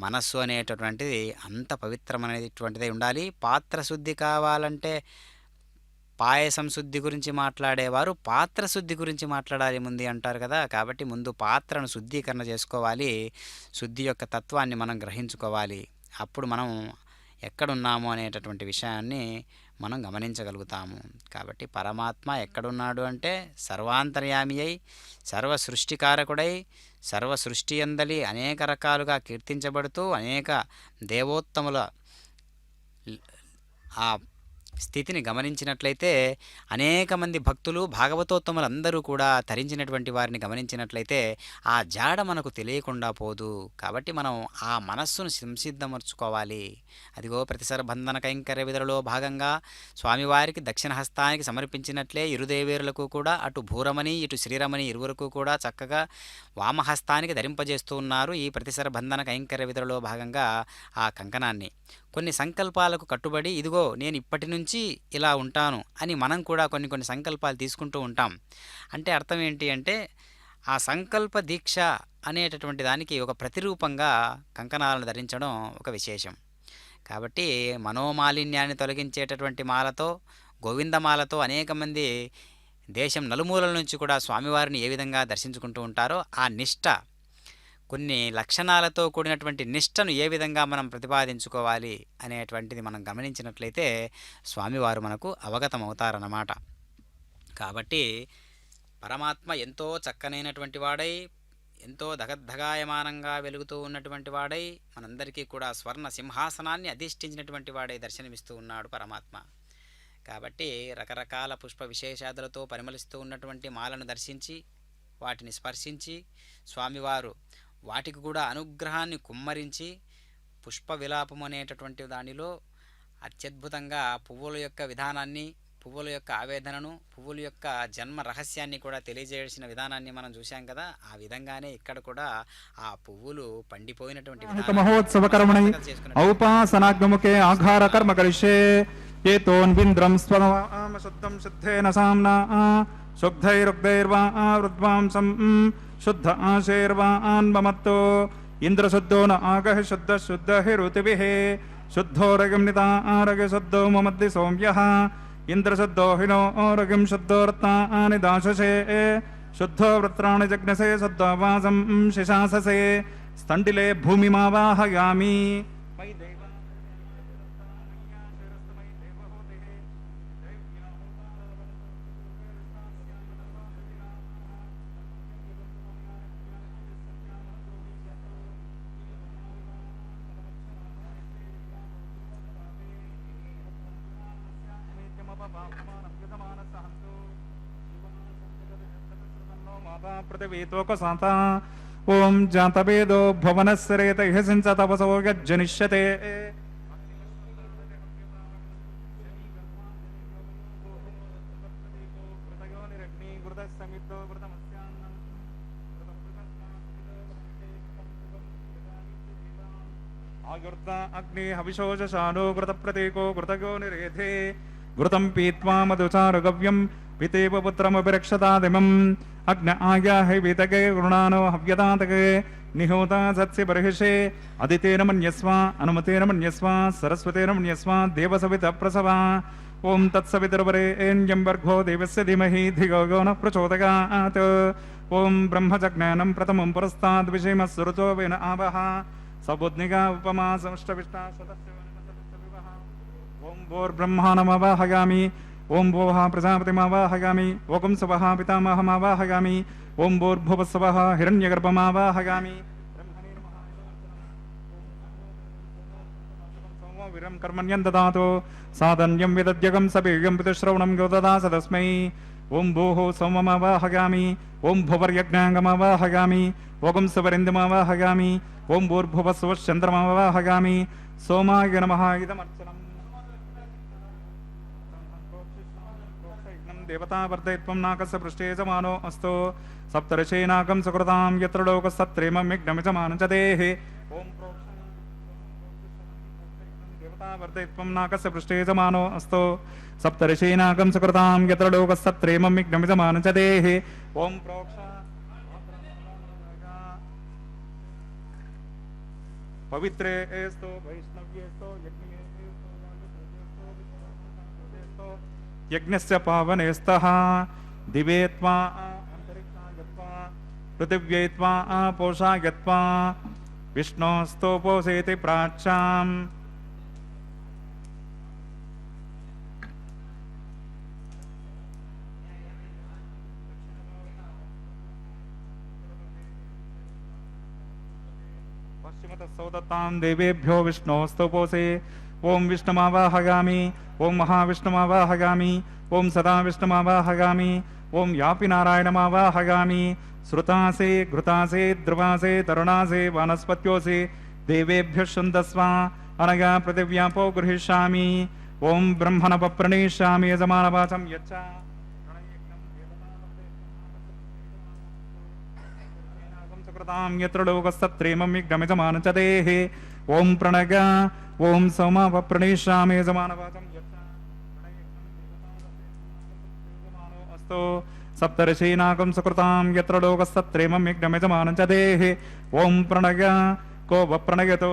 మనస్సు అనేటటువంటిది అంత పవిత్రమైనటువంటిది ఉండాలి. పాత్ర శుద్ధి కావాలంటే పాయసం శుద్ధి గురించి మాట్లాడేవారు పాత్ర శుద్ధి గురించి మాట్లాడాలి ముందు అంటారు కదా. కాబట్టి ముందు పాత్రను శుద్ధీకరణ చేసుకోవాలి. శుద్ధి యొక్క తత్వాన్ని మనం గ్రహించుకోవాలి. అప్పుడు మనం ఎక్కడున్నాము అనేటటువంటి విషయాన్ని మనం గమనించగలుగుతాము. కాబట్టి పరమాత్మ ఎక్కడున్నాడు అంటే సర్వాంతర్యామి అయి సర్వ సృష్టికారకుడై సర్వ సృష్టి యందలి అనేక రకాలుగా కీర్తించబడుతూ అనేక దేవోత్తముల ఆ స్థితిని గమనించినట్లయితే అనేక మంది భక్తులు భాగవతోత్తములందరూ కూడా తరించినటువంటి వారిని గమనించినట్లయితే ఆ జాడ మనకు తెలియకుండా పోదు. కాబట్టి మనం ఆ మనస్సును సంసిద్ధమర్చుకోవాలి. అదిగో ప్రతిసర బంధన కైంకర్య విధులలో భాగంగా స్వామివారికి దక్షిణ హస్తానికి సమర్పించినట్లే ఇరుదేవేరులకు కూడా అటు భూరమని ఇటు శ్రీరమణి ఇరువురకు కూడా చక్కగా వామహస్తానికి ధరింపజేస్తూ ఉన్నారు. ఈ ప్రతిసర బంధన కైంకర్య విధులలో భాగంగా ఆ కంకణాన్ని కొన్ని సంకల్పాలకు కట్టుబడి ఇదిగో నేను ఇప్పటి నుంచి ఇలా ఉంటాను అని మనం కూడా కొన్ని సంకల్పాలు తీసుకుంటూ ఉంటాం. అంటే అర్థం ఏంటి అంటే ఆ సంకల్ప దీక్ష అనేటటువంటి దానికి ఒక ప్రతిరూపంగా కంకణాలను ధరించడం ఒక విశేషం. కాబట్టి మనోమాలిన్యాన్ని తొలగించేటటువంటి మాలతో, గోవిందమాలతో అనేక మంది దేశం నలుమూలల నుంచి కూడా స్వామివారిని ఏ విధంగా దర్శించుకుంటూ ఉంటారో ఆ నిష్ఠ, కొన్ని లక్షణాలతో కూడినటువంటి నిష్టను ఏ విధంగా మనం ప్రతిపాదించుకోవాలి అనేటువంటిది మనం గమనించినట్లయితే స్వామివారు మనకు అవగతమవుతారన్నమాట. కాబట్టి పరమాత్మ ఎంతో చక్కనైనటువంటి వాడై, ఎంతో దగద్ధగాయమానంగా వెలుగుతూ ఉన్నటువంటి వాడై, మనందరికీ కూడా స్వర్ణ సింహాసనాన్ని అధిష్ఠించినటువంటి వాడై దర్శనమిస్తూ ఉన్నాడు పరమాత్మ. కాబట్టి రకరకాల పుష్ప విశేషాదులతో పరిమళిస్తూ ఉన్నటువంటి మాలను దర్శించి వాటిని స్పర్శించి స్వామివారు వాటికి కూడా అనుగ్రహాన్ని కుమ్మరించి పుష్ప విలాపం అనేటటువంటి దానిలో అత్యద్భుతంగా పువ్వుల యొక్క విధానాన్ని, పువ్వుల యొక్క ఆవేదనను, పువ్వుల యొక్క జన్మ రహస్యాన్ని కూడా తెలియజేయాల్సిన విధానాన్ని మనం చూశాం కదా. ఆ విధంగానే ఇక్కడ కూడా ఆ పువ్వులు పండిపోయినటువంటి మహోత్సవ కర్మణి ఔపాసనాగ్ముఖే ఆఘార కర్మ కరిష్యే ఏతోన్వింద్రం స్వగవామ శుద్ధం శుద్ధేన సామ్నా శుద్ధైరుగ్ధైర్వా వృద్వాంసం శుద్ధ ఆశైర్వాన్మమత్తో ఇంద్రశుద్ధో న ఆగః శుద్ధ శుద్ధహిరుతిభిః శుద్ధోరగం నితా ఆరగ శుద్ధో మమద్ది సౌమ్యః ఇంద్రశుద్ధో హినో ఓరగం శుద్ధో రత్నాని దాశసే శుద్ధో వృత్రాణి జగ్నసే శుద్ధో వాసం శిశాససే స్థండిలే భూమిమావాహయామి పృథివీతోకసాత ఓం జాతవేదో భువనస్సరేత ఇహసించ తపసో యజ్జనిష్యతే ఆయుర్త అగ్ని హవిశోషానో కృత ప్రతీకో కృతగో నిరేధే ఘృతం పీత్వా మధుచారుగవ్యం పితేవ పుత్రమభిరక్షతాదిమం అగ్న ఆయాహి వీతకే గృణానో హవ్యతాతకే నిహోత సత్సి బర్హిషే అదితేన మన్యస్వ అనుమతేన మన్యస్వ సరస్వతేన మన్యస్వ దేవసవిత ప్రసవ ఓం తత్సవితుర్వరేణ్యం భర్గో దేవస్య ధీమహి ధియో నః ప్రచోదయాత్ ఓం బ్రహ్మజజ్ఞానం ప్రథమం పురస్తాద్ విషేమ సురుతో వేన ఆవహ సబుద్నిగా ఉపమా సంష్టవిష్టా ఓం భోర్బ్రహ్మాణమవాహయామి ఓం భోః ప్రజాపతిమావాహయామి ఓం సవః పితామహమావాహయామి ఓం భూర్భువస్సవః హిరణ్యగర్భమావాహయామి వీరం కర్మణ్యం దదాతు సాధన్యం విదద్యగం సబీయం పితృశ్రవణం గోదదాస తస్మై ఓం భూః సోమమావాహయామి ఓం భువర్యజ్ఞాంగమావాహయామి ఓం సవరిందమావాహయామి ఓం భూర్భువస్సువశ్చంద్రమావాహయామి సోమాయ నమః ఇదమర్చనం దేవతావర్ధయిత్వం నాకస్య పృష్ఠే సమానో అస్తు సప్తర్షీనాకం సుకృతాం యత్ర లోకసత్రేమం యజ్ఞమిజమానం చ దేహి ఓం దేవతావర్ధయిత్వం నాకస్య పృష్ఠే సమానో అస్తు సప్తర్షీనాకం సుకృతాం యత్ర లోకసత్రేమం యజ్ఞమిజమానం చ దేహి ఓం ప్రోక్ష పవిత్రేస్తు వైష్ణవ్యేస్తు యజ్ఞస్య పావనేస్తః దివే త్వా అంతరిక్షాయత్వా పృథివ్యై త్వా పోషాయత్వా విష్ణోస్తోపోసేతి ప్రాచ్యాం పశ్చిమతః సౌదత్తాం దేవేభ్యో విష్ణోస్తోపోసే ఓం విష్ణుమావాహయామి ఓం మహావిష్ణుమావాహయామి ఓం సదా విష్ణుమావాహయామి ఓం యాపి నారాయణమావాహయామి శ్రుతాసే ఘృతాసే ధ్రువాసే తరుణాసే వనస్పత్యోసే దేవేభ్యః శుందస్వ అనగా పృథివ్యాపో గృహీష్యామి ఓం బ్రహ్మణ ప్రణీష్యామి యజమానవాచం యచ్చ సుకృతాం యత్ర లోకసత్రేమం యజ్ఞమిజమానం చ దేహి ఓం ప్రణగ ఓం సోమా ప్రణీష్యామి యజమానవాచం అస్తు సప్తర్షీనాకం సుకృతాం యత్ర లోకసత్రేమం యజ్ఞమిజమానం చ దేహి ఓం ప్రణగ కో వప్రణగతో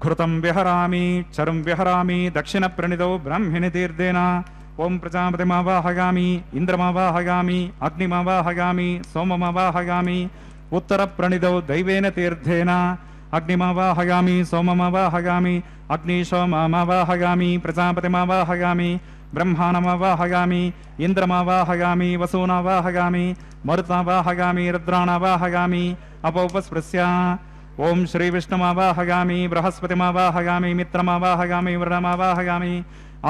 ఘృతం విహరామి చరం విహరామి దక్షిణ ప్రణితో బ్రాహ్మిణి తీర్థేన ఓం ప్రజాపతిమావాహయామి ఇంద్రమావాహయామి అగ్నిమావాహయామి సోమమావాహయామి ఉత్తర ప్రణిదౌ దైవేన తీర్థేన అగ్నిమావాహయామి సోమమావాహయామి అగ్నిశోమమావాహయామి ప్రజాపతిమావాహయామి బ్రహ్మాణమావాహయామి ఇంద్రమావాహయామి వసూనావాహయామి మరుతావాహయామి రుద్రాణావాహయామి అపౌపస్పృశ్య ఓం శ్రీ విష్ణుమావాహయామి బృహస్పతిమావాహయామి మిత్రమావాహయామి వరుణమావాహయామి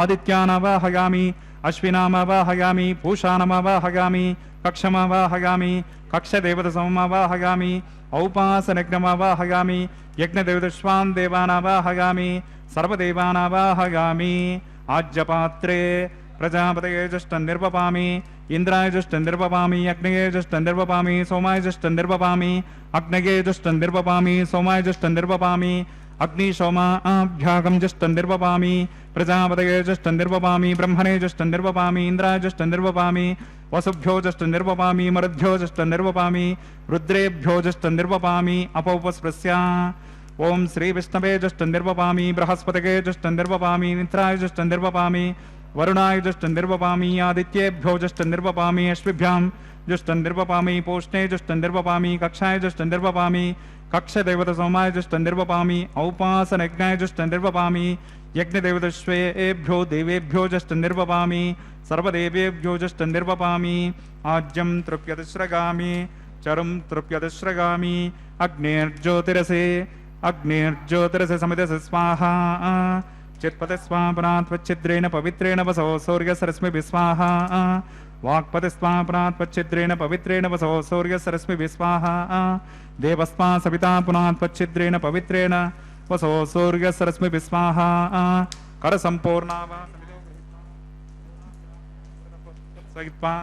ఆదిత్యానావాహయామి అశ్వినామావాహయామి పూషాణమావాహయామి కక్షమావాహయామి కక్షదేవత సమమావాహయామి औपासनग्नमावाहयामि यज्ञदेवदश्वान् देवानावाहयामि सर्वदेवानावाहयामि आज्यपात्रे प्रजापतये जुष्टं निर्वपामि इंद्राय जुष्टं निर्वपामि अग्नये जुष्टं निर्वपामि सोमाय जुष्टं निर्वपामि अग्नये जुष्टं निर्वपामि सोमाय जुष्टं निर्वपामि अग्निशोमाभ्यागं जुष्टं निर्वपामि प्रजापतये जुष्टं निर्वपामि ब्रह्मणे जुष्टं निर्वपामि इंद्राय जुष्टं निर्वपामि वसुभ्यो जुष्टं निर्वपामि मरुद्भ्यो जुष्टं निर्वपामि रुद्रेभ्यो जुष्टं निर्वपामि अपौपस्पृश्य ओम श्री विष्णवे जुष्टं निर्वपामि बृहस्पतये जुष्टं निर्वपामि मित्राय जुष्टं निर्वपामि वरुणाय जुष्टं निर्वपामि आदित्येभ्यो जुष्टं निर्वपामि अश्विभ्यां जुष्टं निर्वपामि पोष्णे जुष्टं निर्वपामि कक्षाय जुष्टं निर्वपामि कक्षदेवतसोमाय जुष्टं निर्वपामि औपासनयज्ञाय जुष्टं निर्वपामि यज्ञदेवतश्वेभ्यो देवेभ्यो जुष्टं निर्वपामि सर्वदेवेभ्यो जुष्टं निर्वपामि आज्यं तृप्यतिस्रगामि चरुं तृप्यतिस्रगामि अग्निर्ज्योतिरसे समितस्य स्वाहा चित्पति स्वापनात्वच्छिद्रेण पवित्रेण वसो सूर्यसरस्मिभिः स्वाहा वाक्पतिस्वापनात्वच्छिद्रेण पवित्रेण वसो सूर्यसरस्मिभिः स्वाहा देवस्मा सविता पुनात्वच्छिद्रेण पवित्रेण वसो सूर्यसरस्मिभिः स्वाहा करसम्पूर्णावा सहित्वा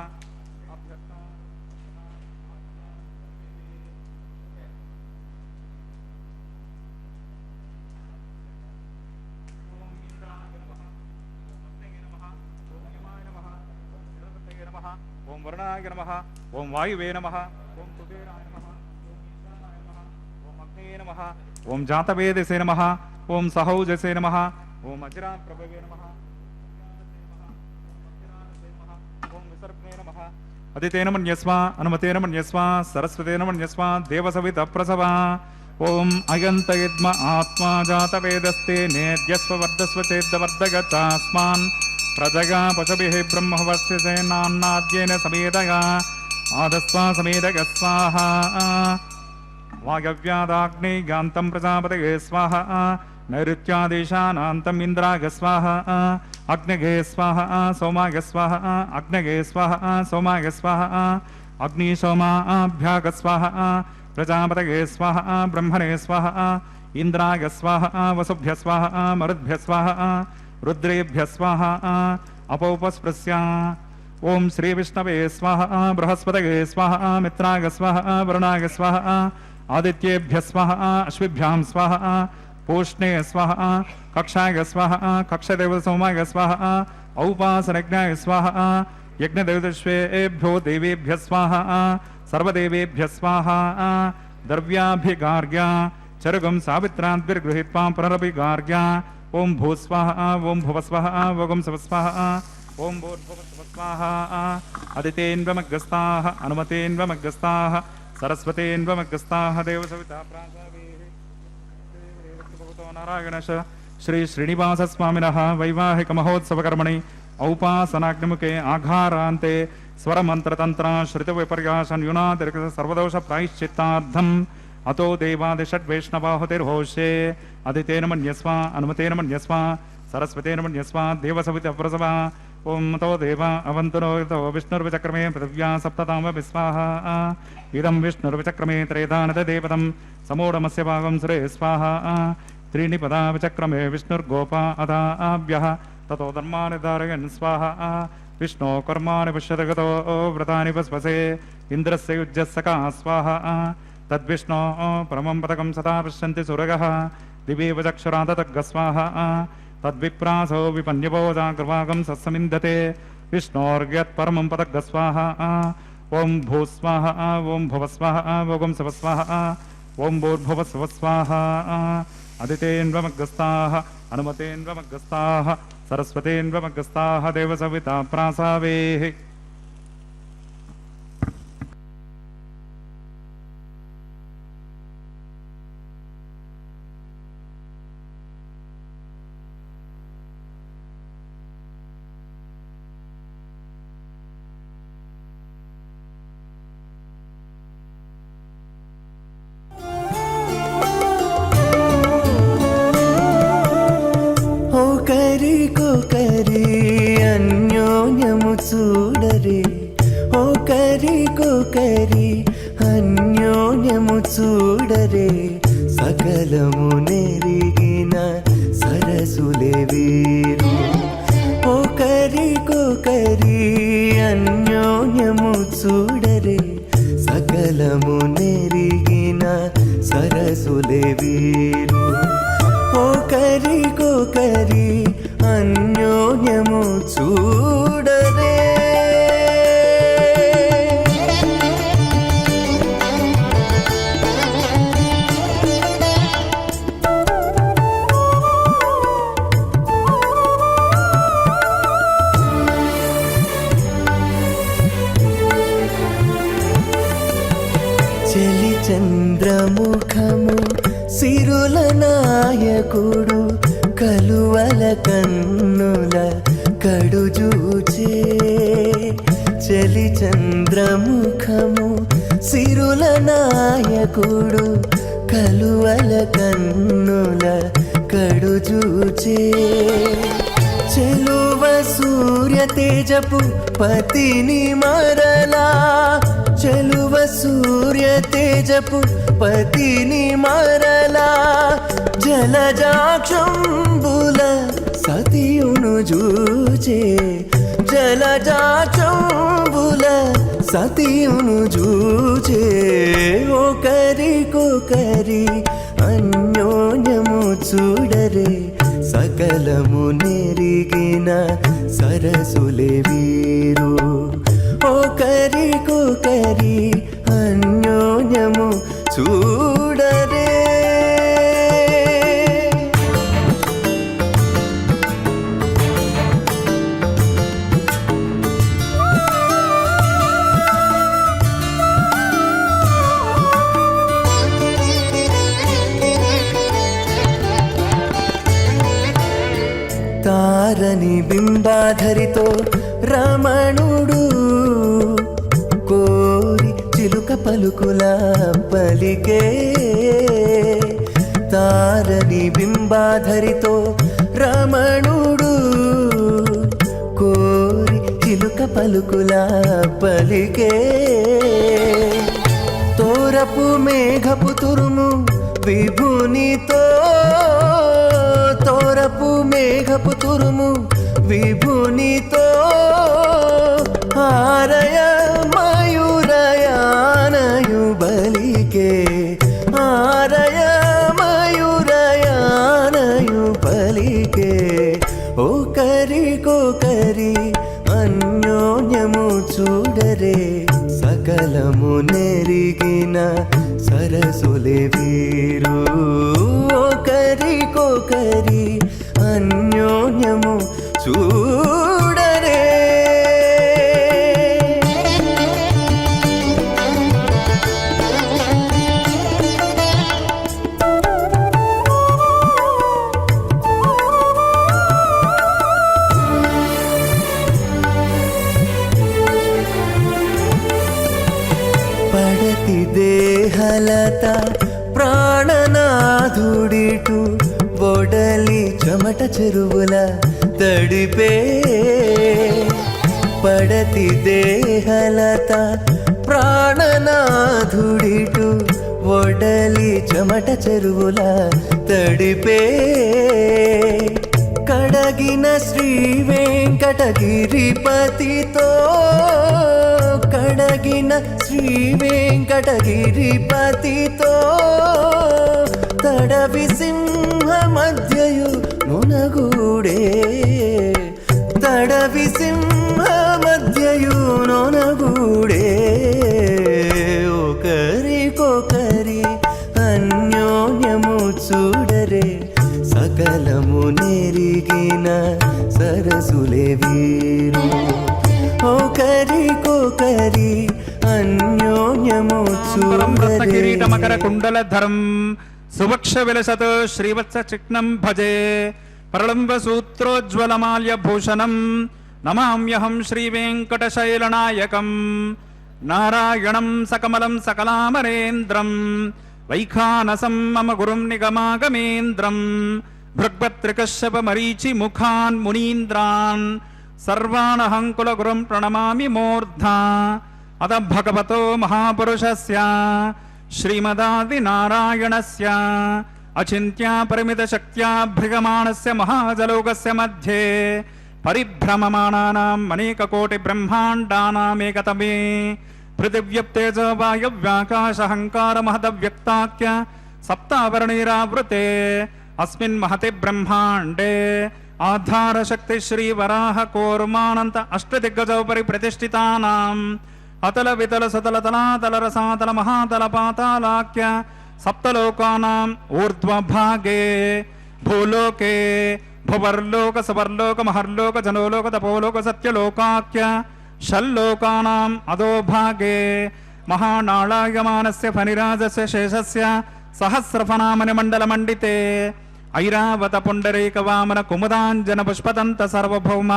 ओम वरुणाय नमः ओम वायुवे नमः ओम कुबेराय नमः ओम ईशानाय नमः ओम अग्नये नमः ओम जातवेदसे नमः ओम सहौजसे नमः ओम अजराप्रभवे नमः ओम विसर्गे नमः अदितेन मन्यस्व अनुमतेन मन्यस्व सरस्वतेन मन्यस्व देवसवितप्रसवा ओम अयन्त यद्म आत्मा जातवेदस्ते नेद्यस्व वर्धस्व चेद्वर्धगच्छास्मान् प्रजगा पशुभिः ब्रह्मवर्ष्यसे नान्नाद्येन समेतया आदस्वा समेतय स्वाहा वायव्यादाग्नेयान्तं प्रजापतये स्वाहा नैऋत्यादेशानान्तम् इन्द्राय स्वाहा अग्नये स्वाहा सोमाय स्वाहा अग्नये स्वाहा सोमाय स्वाहा अग्निशोमाभ्याग स्वाहा प्रजापतये स्वाहा ब्रह्मणे स्वाहा इंद्राय स्वाहा वसुभ्य स्वाहा मरुद्भ्य स्वाहा रुद्रेभ्य स्वाहा अपौपस्पृश्य ओम श्री विष्णवे स्वाहा बृहस्पतये स्वाहा मित्राय स्वाहा वरुणाय स्वाहा आदित्येभ्य स्वाहा अश्विभ्यां स्वाहा पूष्णे स्वाहा कक्षाय स्वाहा कक्षदेवसोमाय स्वाहा औपासनयज्ञाय स्वाहा यज्ञदेवतश्वेभ्यो देवेभ्य स्वाहा सर्वदेवेभ्य स्वाहा द्रव्याभिगार्ग्य चरुगं सावित्राद्भिर्गृहीत्वा पुनरभिगार्ग्य ओम भूस्वाहा ओम भुवस्वाहा ओम सवस्वाहा ओम भूर्भुवस्वाहा अदितेन्वमग्गस्ताः अनुमतेन्वमग्गस्ताः सरस्वतेन्वमग्गस्ताः देवसविता प्रासावेः नारायणश श्री श्रीनिवास स्वामिनः वैवाहिक महोत्सवकर्मणि औपासनाग्निमुखे आघारान्ते स्वरमन्त्रतन्त्र श्रुतिविपर्यासन्युनातिरिक्त सर्वदोष प्रायश्चित्तार्थम् अतो देवादिषड्वैष्णवाहुतिर्होष्ये अदितेन मन्यस्व अनुमतेन मन्यस्व सरस्वतेन मन्यस्व देवसवितप्रसवा ओम तो देवा अवन्तरो तो विष्णुर्विचक्रमे पृथिव्या सप्तताम विस्वाहा इदं विष्णुर्विचक्रमे त्रेधानतदेवतं समूढमस्य भागं सुरे स्वाहा त्रीणि पदा विचक्रमे विष्णुर्गोपा अदाभ्यः ततो धर्मानि धारयन् स्वाहा विष्णो कर्माणि पश्यतगतो व्रतानि वस्वसे इन्द्रस्य युज्यस्सका स्वाहा तद्विष्णो परमं पदकं सदा पश्यन्ति सुरगः दिवेव चक्षुरादतग्गस्वाहा तद्विप्रासो विपन्यभोजाग्रवागं सत्समिन्दते विष्णोर्यत्परमं पदग्गस्वाहा ओं भूस्वाहा ओं भुवस्वाहा ओं सवस्वाहा ओं भूर्भुवस्वस्वाहा अदितेन्वमग्गस्ताः अनुमतेन्वमग्गस्ताः सरस्वतेन्वमग्गस्ताः देवसविता प्रासावेः చూడరే ఓ కరి కో కరి అన్యోన్యము అన్యోన్యము చూడరే సకలము నెరిగిన సరసులే వీరు ఒకరికొకరి అన్యోన్యము చూడరే సకలము నెరిగిన సరసులే వీరు ఒకరికొకరి అన్యోన్యము చూడరే చెలి చంద్రముఖము సిరుల నాయకుడు కలువల కన్నుల కడుజూచే చెలి చంద్రముఖము సిరుల నాయకుడు కలువల కన్నుల కడుజూచే చెలువ సూర్య తేజపు పతిని మరలా చెలువ సూర్య తేజపు పతిని మరలా జలజాక్షంబుల సతియును జూచే జలజాక్షంబుల సతియును జూచే ఒకరికొకరి అన్యోన్యము చూడరే సకలము నెరిగిన సరసులే వీరు ఒకరికొకరి అన్యోన్యము చూడరే తారని బింబాధరితో రమణుడు కోరి చిలుక పలుకుల పలికే తారని బింబాధరితో రమణుడు కోరి చిలుక పలుకుల పలికే తోరపు మేఘపు తురుము విభునితో తోరపు మేఘపు తురుము విభునితో ఆరయ మయూరయానయు బలికే ఆరయ మయూరయానయు బలికే ఒకరికొకరి అన్యోన్యము చూడరే సకలము నెరిగిన సరసులే వీరు ఒకరికొకరి అన్యోన్యము చూడరే పడతి దేహలత ప్రాణనాథుడిటు బొడలి చెమట చెరువుల తడిపే పడతి దేహలత ప్రాణనాథుడిటు ఒడలి చెమట చెరువుల తడిపే కడగిన శ్రీ వెంకటగిరిపతితో కడగిన శ్రీ వెంకటగిరిపతితో తడవి సింహ మధ్యయు నొనగూడే తడవి సింహ మధ్యయు నొనగూడే ఒకరికొకరి అన్యోన్యము చూడరే సకలము నెరిగిన సరసులే వీరు ఒకరికొకరి అన్యోన్యము కిరీట మకర కుండలధరం సువక్ష విలసత్ శ్రీవత్స చిహ్నం భజే ప్రళంబ సూత్రోజ్వలమాల్య భూషణం నమామ్యహం శ్రీ వెంకటశైలనాయకం నారాయణం సకమలం సకలామరేంద్రం వైఖానసం మమ గురుం నిగమాగమేంద్రం భృగ్భత్రికశ్యప మరీచి ముఖాన్ మునీంద్రాన్ సర్వాణహంకుల గురుం ప్రణమామి మూర్ధా అత భగవతో మహాపురుషస్య శ్రీమదాదినారాయణస్య అచింత్య పరిమిత శక్త్యా భ్రిగమాణస్య మహాజలోకస్య మధ్యే పరిభ్రమమాణానాం అనేకకోటి బ్రహ్మాండానామేకతమే పృథివ్యప్తేజ వాయవ్యాకాశహంకార మహదవ్యక్తాఖ్య సప్తావరణైరావృతే అస్మిన్ మహతి బ్రహ్మాండే ఆధారశక్తి శ్రీవరాహ కూర్మానంత అష్టదిగ్గజోపరి ప్రతిష్ఠితానాం అతల వితల సుతల తలాతల రసాతల మహాతల పాతాళాఖ్య సప్తలోకానాం ఊర్ధ్వభాగే భూలోకే భువర్లోక సువర్లోక మహర్లోక జనోలోక తపోలోక సత్యలోకాఖ్య షల్లోకానాం అధోభాగే మహానాళాయమానస్య ఫణిరాజస్య శేషస్య సహస్రఫనామని మండలమండితే ఐరావత పుండరీక వామన కుముదాంజన పుష్పదంత సర్వభౌమ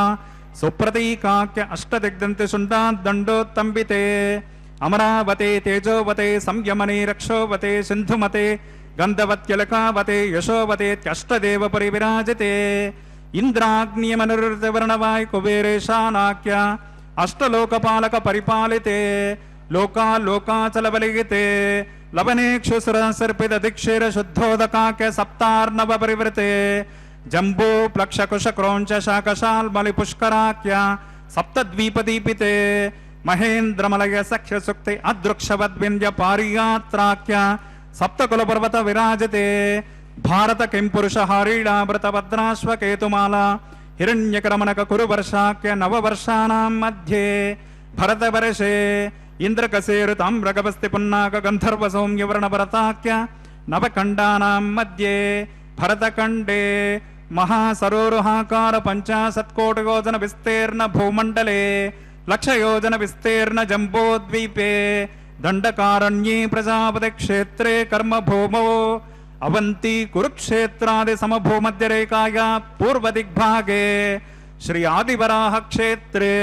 సుప్రతీకాఖ్య అష్టదిగ్దంతి శుండాదండోత్తంబితే అమరావతే తేజోవతే సంయమనే రక్షోవతే సింధుమతే గంధవత్యలకావతే యశోవతేత్యష్టదేవ పరివిరాజితే ఇంద్రాగ్నియమనుర్వర్ణవాయ్ కుబేరేశానాఖ్య అష్టలోకపాలక పరిపాలితే లోకాలోకాచలబలిగితే లవనేక్షుసురసర్పిత దిక్షిర శుద్ధోదకాఖ్య సప్తార్ణవ పరివృతే జంబూ ప్లక్షకుశ క్రౌంచ శాకశాల్మలి పుష్కరాఖ్య సప్తద్వీపదీపితే మహేంద్రమలయ సఖ్య సుక్తి అదృక్షవద్వింధ్య పారియాత్రాఖ్య సప్తకుల పర్వత విరాజతే భారత కింపురుష హారీళామృత భద్రాశ్వకేతుమాల హిరణ్యకరమణక కురు వర్షాఖ్య నవవర్షాణం మధ్యే భరతవర్షే ఇంద్రకసేరు తామ్రగవస్తి పున్నాక గంధర్వ సౌమ్యవర్ణ భరతాఖ్య నవఖండానాం మధ్యే భరతఖండే మహాసరోరుహాకార పంచాశత్కోటియోజన విస్తీర్ణ భూమండలే లక్షయోజన విస్తీర్ణ జంబోద్వీపే దండకారణ్యే ప్రజాపతి క్షేత్రే కర్మభూమో అవంతి కురుక్షేత్రాది సమభూమధ్యరేఖాయా పూర్వదిగ్భాగే శ్రీ ఆదివరాహ క్షేత్రే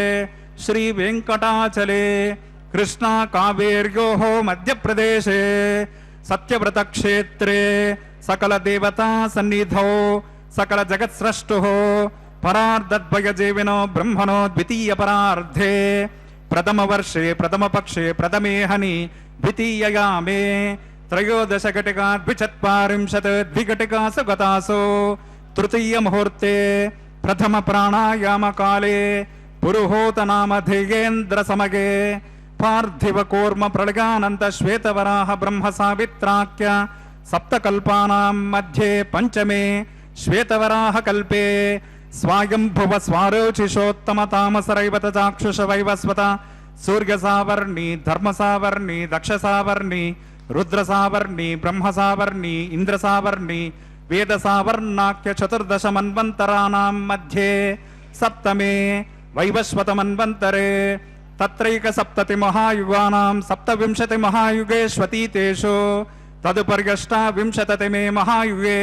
శ్రీ వెంకటాచలే కృష్ణా కావేర్యోః మధ్యప్రదేశే సత్యవ్రత క్షేత్రే సకల దేవతా సన్నిధౌ సకల జగత్స్రష్టుః పరార్ధద్వయజీవినో బ్రహ్మణో ద్వితీయ పరార్ధే ప్రథమ వర్షే ప్రథమ పక్షే ప్రథమే హని ద్వితీయయా మే త్రయోదశ ఘటికా ద్విచత్వారింశత్ ద్విఘటికాసు గతాసు తృతీయ ముహూర్తే ప్రథమ ప్రాణాయామ కాలే పురుహూత నామధేయేంద్ర సమగే పార్థివ కూర్మ ప్రళయానంత శ్వేతవరాహ బ్రహ్మ సావిత్రాఖ్య సప్తకల్పానాం మధ్యే పంచమే శ్వేతవరాహ కల్పే స్వాయంభువ స్వారోచిషోత్తమ తామసరైవత చాక్షుష వైవస్వత సూర్యసావర్ణి ధర్మసావర్ణి దక్షసావర్ణి రుద్రసావర్ణి బ్రహ్మసావర్ణి ఇంద్రసావర్ణి వేదసావర్ణాఖ్య చతుర్దశ మన్వంతరాణాం మధ్యే సప్తమే వైవస్వత మన్వంతరే తత్రైక సప్తతి మహాయుగానాం సప్తవింశతి మహాయుగేష్వతీతేషు తదుపర్యష్టావింశతతిమే మహాయుగే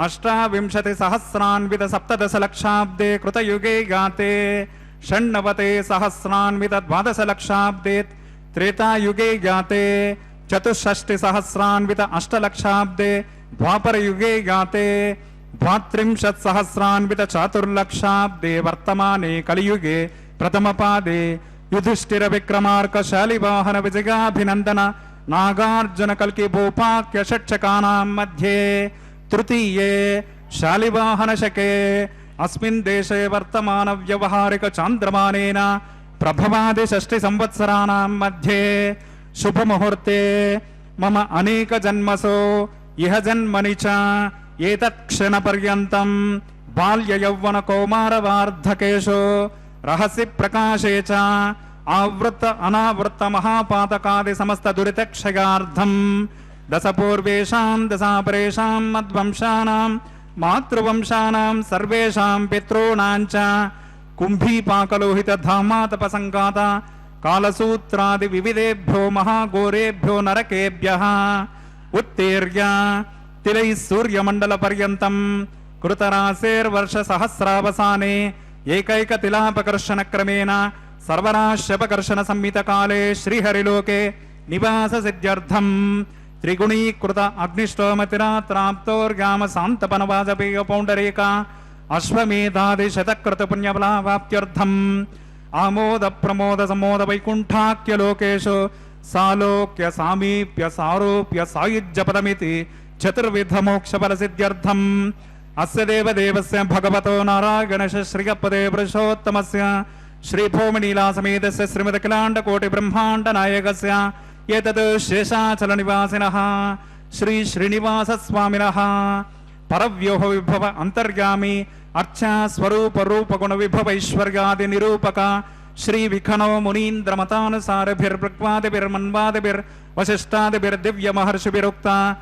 అష్టావింశతి సహస్రాన్విత సప్తదశ లక్షాబ్దే కృతయుగే గాతే షణ్ణవతే సహస్రాన్విత ద్వాదశ లక్షాబ్దే త్రేతాయుగే గాతే చతుషష్టి సహస్రాన్విత అష్టలక్షాబ్దే ద్వాపరయుగే గాతే ద్వాత్రింశత్ సహస్రాన్విత చాతుర్లక్షాబ్దే వర్తమానే కలియుగే ప్రథమపాదే యుధిష్ఠిర విక్రమార్క శాలివాహన విజయాభినందన నాగార్జున కల్కి భూపాక్య షట్చకానాం మధ్యే తృతీయే శాలివాహన శకే అస్మిన్ దేశే వర్తమాన వ్యవహారిక చాంద్రమానేన ప్రభవాది షష్టి సంవత్సరాణాం మధ్యే శుభముహూర్తే మమ అనేక జన్మసో ఇహ జన్మని చ ఏతత్ క్షణ పర్యంతం బాల్య యౌవన కౌమార వార్ధకేషు రహసి ప్రకాశే చ ఆవృత్త అనావృత్త మహాపాతకాది సమస్త దురితక్షయార్థం దశ పూర్వేషాం దశాపరేషాం మద్వంశానాం మాతృవంశానాం సర్వేషాం పితॄణాం చ కుంభీపాకలోహిత ధామాతపసంగాత కాలసూత్రాది వివిధేభ్యో మహాఘోరేభ్యో నరకేభ్యః ఉత్తీర్య తిలై సూర్యమండల పర్యంతం కృతరాశేర్వర్ష సహస్రావసానే ఏకైక తిలాపకర్షణ క్రమేణ సర్వరాశ్యపకర్షణ సంహిత కాలే శ్రీహరిలోకే నివాస సిద్ధ్యర్థం త్రిగుణీకృత అగ్నిష్టోమతిరాత్రాప్తోర్గామ శాంతపన వాజపేయ పౌండరేక అశ్వమేధాది శతకృత పుణ్యఫలావాప్త్యర్థం ఆమోద ప్రమోద సమోద వైకుంఠాఖ్య లోకేషు సాలోక్య సామీప్య సారూప్య సాయుజ్యపదమితి చతుర్విధమోక్షఫలసిద్ధ్యర్థం అస్య దేవదేవస్య భగవతో నారాయణస్య శ్రీగపదే పురుషోత్తమస్య శ్రీభూమినీలాసమేతస్య శ్రీమదఖిలాండకోటి బ్రహ్మాండ నాయకస్య ఏతద్ శేషాచలనివాసినః శ్రీ శ్రీనివాసస్వామినః పరవ్యూహ విభవ అంతర్యామి అర్చా స్వరూప రూపగుణ విభవైశ్వర్యాది నిరూపక శ్రీ విఖనో మునీంద్రమతానుసారభిర్మన్వాదిభిర్వశిష్టాదిభిర్దివ్య మహర్షిభిరుక్త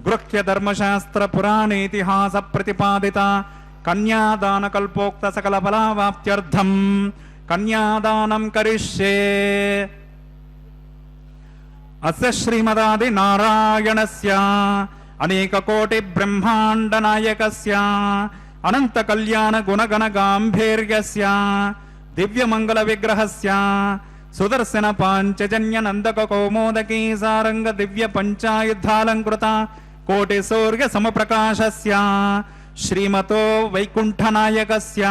గృహ్య ధర్మశాస్త్ర పురాణేతిహాస ప్రతిపాదిత కన్యాదాన కల్పోక్త సకల ఫలావాప్త్యర్థం కన్యాదానం కరిష్యే. అస్య శ్రీమదాది నారాయణస్య అనేక కోటి బ్రహ్మాండ నాయకస్య అనంత కళ్యాణ గుణగణ గాంభీర్యస్య దివ్య మంగళ విగ్రహస్య సుదర్శన పాంచజన్య నందక కౌమోదకీ సారంగ దివ్య పంచాయుద్ధాలంకృత కోటి సూర్య సమప్రకాశస్య శ్రీమతో వైకుంఠ నాయకస్య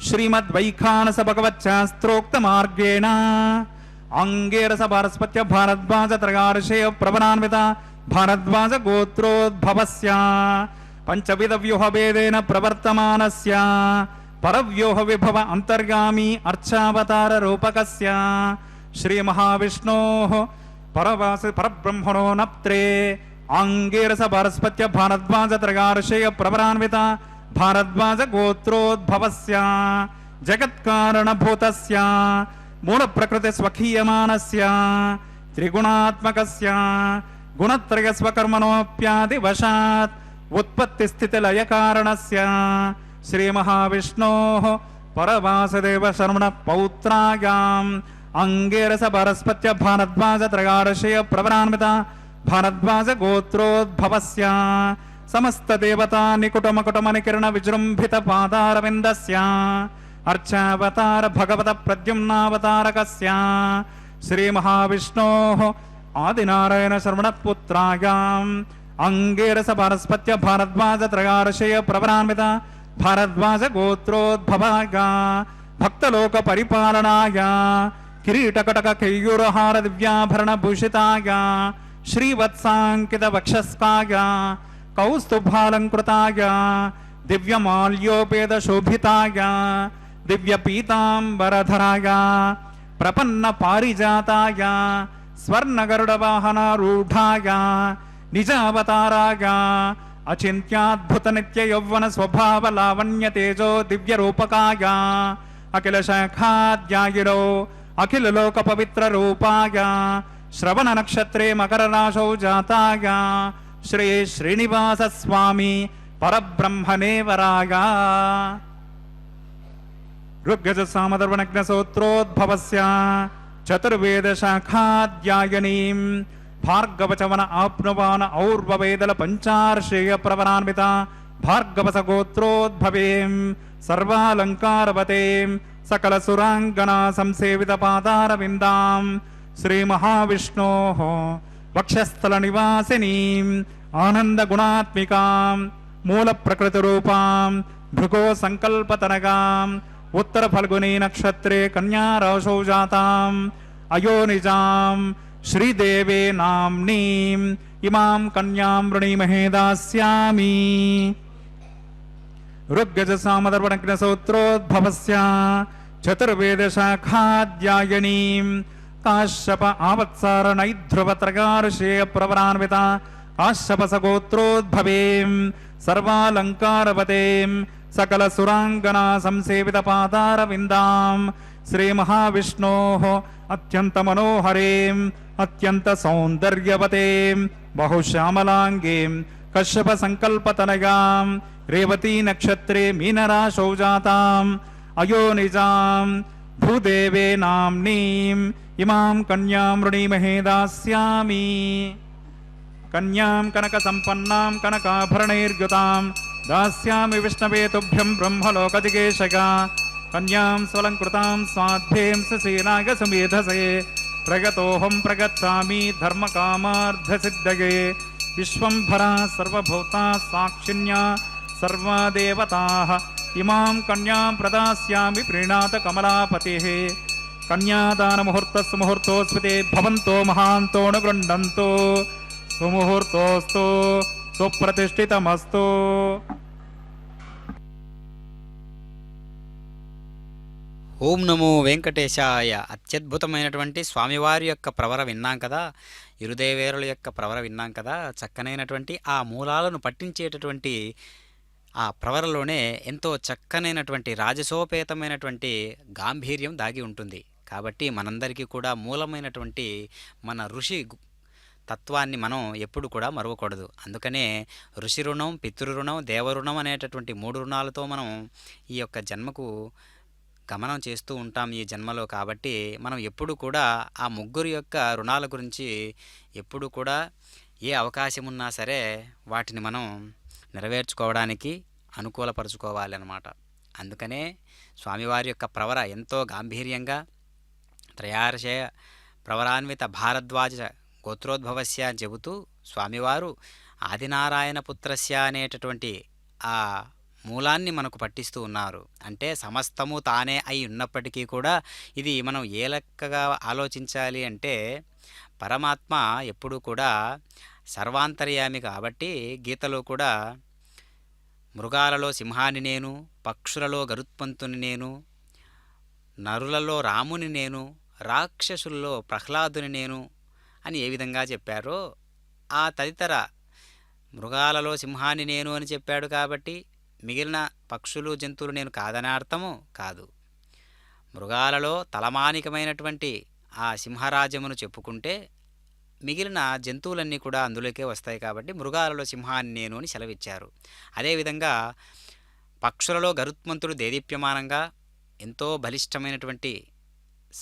శ్రీమద్వైఖానస భగవచ్చాస్త్రోక్త మార్గేణ అంగేరస భారస్పత్య భారద్వాజ త్రయార్షేయ ప్రవరాన్విత భారద్వాజ గోత్రోద్భవస్య పంచవిధ వ్యూహ భేదేన ప్రవర్తమానస్య పరవ్యూహ విభవ అంతర్గామి అర్చావతార రూపకస్య శ్రీ మహావిష్ణోః పరబ్రహ్మణో నప్త్రే ఆంగేరస భారస్పత్య భారద్వాజ త్రయార్షేయ ప్రవరాన్విత భారద్వాజ గోత్రోద్భవస్య జగత్కారణభూతస్య మూల ప్రకృతి స్వకీయమానస్య త్రిగుణాత్మకస్య గుణత్రయ స్వకర్మణోప్యాది వశాత్ ఉత్పత్తి స్థితి లయ కారణస్య శ్రీ మహావిష్ణోః పరవాసుదేవ శర్మణ పౌత్రాయాం అంగేరస భారస్పత్య భారద్వాజ త్రయార్షేయ ప్రవరాన్విత భారద్వాజ గోత్రోద్భవస్య సమస్త దేవతా నికుటమకుటమ నికిరణ విజృంభిత పాదారవిందస్య అర్చావతార భగవత ప్రద్యుమ్నావతారకస్య శ్రీ మహావిష్ణోః ఆదినారాయణ శర్మణ పుత్రాయాం అంగేరస భారస్పత్య భారద్వాజ త్రయార్షేయ ప్రవరాన్విత భారద్వాజ గోత్రోద్భవాయ భక్తలోక పరిపాలనాయ కిరీటకటక కేయూరహార దివ్యాభరణ భూషితాయ శ్రీవత్సాంకిత వక్షస్కాయ కౌస్తుభాలంకృతాయ దివ్యమాల్యోపేత శోభితాయ దివ్య పీతాంబరధరాయ ప్రపన్న పారిజాతాయ స్వర్ణగరుడ వాహనారూఢాయ నిజావతారాయ అచింత్యాద్భుత నిత్య యౌవన స్వభావ లావణ్య తేజో దివ్య రూపకాయ అఖిల శాఖాధ్యాయులో అఖిల లోక పవిత్ర రూపాయ శ్రవణ నక్షత్రే మకర రాశౌ జాతాయ శ్రీ శ్రీనివాస స్వామి పరబ్రహ్మణే వరాయ. ఋగ్యజ సామధర్వణజ్ఞ సూత్రోద్భవస్య చతుర్వేద శాఖాధ్యాయనీం భార్గవచవన ఆప్నువాన ఔర్వవేదల పంచార్షేయ ప్రవరాన్విత భార్గవస గోత్రోద్భవేం సర్వాలంకారవతేం సకల సురాంగనా సంసేవిత పాదారవిందాం శ్రీ మహావిష్ణోః వక్షస్థల నివాసినీం ఆనంద గుణాత్మికాం మూల ప్రకృతి రూపాం భృగో సంకల్పతనగాం ఉత్తర ఫల్గుని నక్షత్రే కన్యా రాశౌ జాతాం అయోనిజాం శ్రీదేవే నామ్నీం ఇమాం కన్యాం వృణీమహే దాస్యామి. ఋగ్యజ సామధర్వణజ్ఞ సూత్రోద్భవస్య చతుర్వేద శాఖాధ్యాయనీం కాశ్యప ఆవత్సార నైధ్రువ త్రయార్షేయ ప్రవరాన్విత కాశ్యప సగోత్రోద్భవేం సర్వాలంకారవతేం సకల సురాంగనా సంసేవిత పాదారవిందాం శ్రీ మహావిష్ణోః అత్యంత మనోహరేం అత్యంత సౌందర్యవతేం బహుశ్యామలాంగీం కశ్యప సంకల్పతనయాం రేవతీ నక్షత్రే మీనరాశౌ జాతాం అయోనిజాం భూదేవే నామ్నీం ఇమాం కన్యాం వృణీమహే దాస్యామి. కన్యాం కనక సంపన్నాం కనకాభరణైర్యుతాం దాస్యామి విష్ణవే తుభ్యం బ్రహ్మలోకజిగేశగా కన్యాం స్వలంకృతాం స్వాధ్యేం ససేనాయ సుమేధసే ప్రగతోహం ప్రగచ్ఛామి ధర్మకామార్థసిద్ధయే విశ్వంభరా సర్వభూతా సాక్షిణ్యా సర్వా దేవతాః ఇమాం కన్యాం ప్రదాస్యామి ప్రీణాత కమలాపతిః కన్యాదాన ముహూర్తస్సు ముహూర్తోస్మితే భవంతో మహాంతోను గృహంతో సుముహూర్తోస్తు సుప్రతిష్ఠితమస్తు. ఓం నమో వెంకటేశాయ. అత్యద్భుతమైనటువంటి స్వామివారి యొక్క ప్రవర విన్నాం కదా, ఇరుదేవేరుల యొక్క ప్రవర విన్నాం కదా. చక్కనైనటువంటి ఆ మూలాలను పట్టించేటటువంటి ఆ ప్రవరలోనే ఎంతో చక్కనైనటువంటి రాజసోపేతమైనటువంటి గాంభీర్యం దాగి ఉంటుంది. కాబట్టి మనందరికీ కూడా మూలమైనటువంటి మన ఋషి తత్వాన్ని మనం ఎప్పుడు కూడా మరవకూడదు. అందుకనే ఋషి రుణం, పితృరుణం, దేవరుణం అనేటటువంటి 3 రుణాలతో మనం ఈ యొక్క జన్మకు గమనం చేస్తూ ఉంటాం ఈ జన్మలో. కాబట్టి మనం ఎప్పుడు కూడా ఆ ముగ్గురు యొక్క రుణాల గురించి ఎప్పుడు కూడా ఏ అవకాశం ఉన్నా సరే వాటిని మనం నెరవేర్చుకోవడానికి అనుకూలపరుచుకోవాలి అన్నమాట. అందుకనే స్వామివారి యొక్క ప్రవర ఎంతో గాంభీర్యంగా త్రయార్షయ ప్రవరాన్విత భారద్వాజ గోత్రోద్భవస్య అని చెబుతూ స్వామివారు ఆదినారాయణ పుత్రస్య అనేటటువంటి ఆ మూలాన్ని మనకు పట్టిస్తూ ఉన్నారు. అంటే సమస్తము తానే అయి ఉన్నప్పటికీ కూడా ఇది మనం ఏ లెక్కగా ఆలోచించాలి అంటే పరమాత్మ ఎప్పుడూ కూడా సర్వాంతర్యామి. కాబట్టి గీతలో కూడా మృగాలలో సింహాన్ని నేను, పక్షులలో గరుత్మంతుని నేను, నరులలో రాముని నేను, రాక్షసుల్లో ప్రహ్లాదుని నేను అని ఏ విధంగా చెప్పారో ఆ తదితర మృగాలలో సింహాన్ని నేను అని చెప్పాడు. కాబట్టి మిగిలిన పక్షులు జంతువులు నేను కాదనే అర్థము కాదు. మృగాలలో తలమానికమైనటువంటి ఆ సింహరాజ్యమును చెప్పుకుంటే మిగిలిన జంతువులన్నీ కూడా అందులోకే వస్తాయి. కాబట్టి మృగాలలో సింహాన్ని నేను అని సెలవిచ్చారు. అదేవిధంగా పక్షులలో గరుత్మంతుడు దేదీప్యమానంగా ఎంతో బలిష్టమైనటువంటి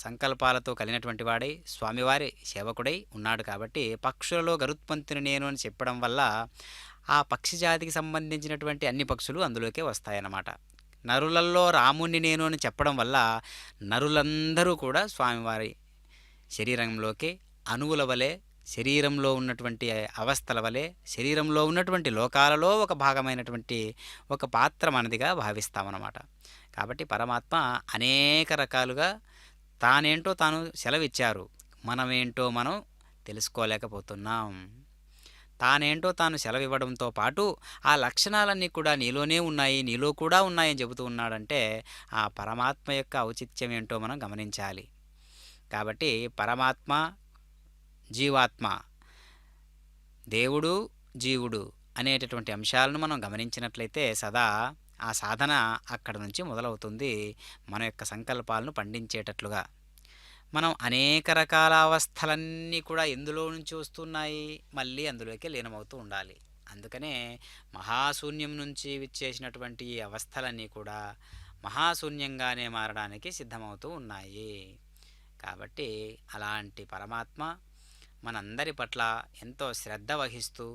సంకల్పాలతో కలిగినటువంటి వాడై స్వామివారి సేవకుడై ఉన్నాడు. కాబట్టి పక్షులలో గరుత్మంతుని నేను అని చెప్పడం వల్ల ఆ పక్షి జాతికి సంబంధించినటువంటి అన్ని పక్షులు అందులోకే వస్తాయన్నమాట. నరులల్లో రాముణ్ణి నేను అని చెప్పడం వల్ల నరులందరూ కూడా స్వామివారి శరీరంలోకి అణువుల వలె, శరీరంలో ఉన్నటువంటి అవస్థల వలె, శరీరంలో ఉన్నటువంటి లోకాలలో ఒక భాగమైనటువంటి ఒక పాత్ర మనదిగా భావిస్తామన్నమాట. కాబట్టి పరమాత్మ అనేక రకాలుగా తానేంటో తాను సెలవిచ్చారు. మనమేంటో మనం తెలుసుకోలేకపోతున్నాం. తానేంటో తాను సెలవివ్వడంతో పాటు ఆ లక్షణాలన్నీ కూడా నీలోనే ఉన్నాయి, నీలో కూడా ఉన్నాయని చెబుతూ ఉన్నాడంటే ఆ పరమాత్మ యొక్క ఔచిత్యం ఏంటో మనం గమనించాలి. కాబట్టి పరమాత్మ, జీవాత్మ, దేవుడు, జీవుడు అనేటటువంటి అంశాలను మనం గమనించినట్లయితే సదా ఆ సాధన అక్కడ నుంచి మొదలవుతుంది. మన యొక్క సంకల్పాలను పండించేటట్లుగా మనం అనేక రకాల అవస్థలన్నీ కూడా ఎందులో నుంచి వస్తున్నాయి, మళ్ళీ అందులోకి లీనమవుతూ ఉండాలి. అందుకనే మహాశూన్యం నుంచి విచ్చేసినటువంటి ఈ అవస్థలన్నీ కూడా మహాశూన్యంగానే మారడానికి సిద్ధమవుతూ ఉన్నాయి. కాబట్టి అలాంటి పరమాత్మ మనందరి పట్ల ఎంతో శ్రద్ధ వహిస్తూ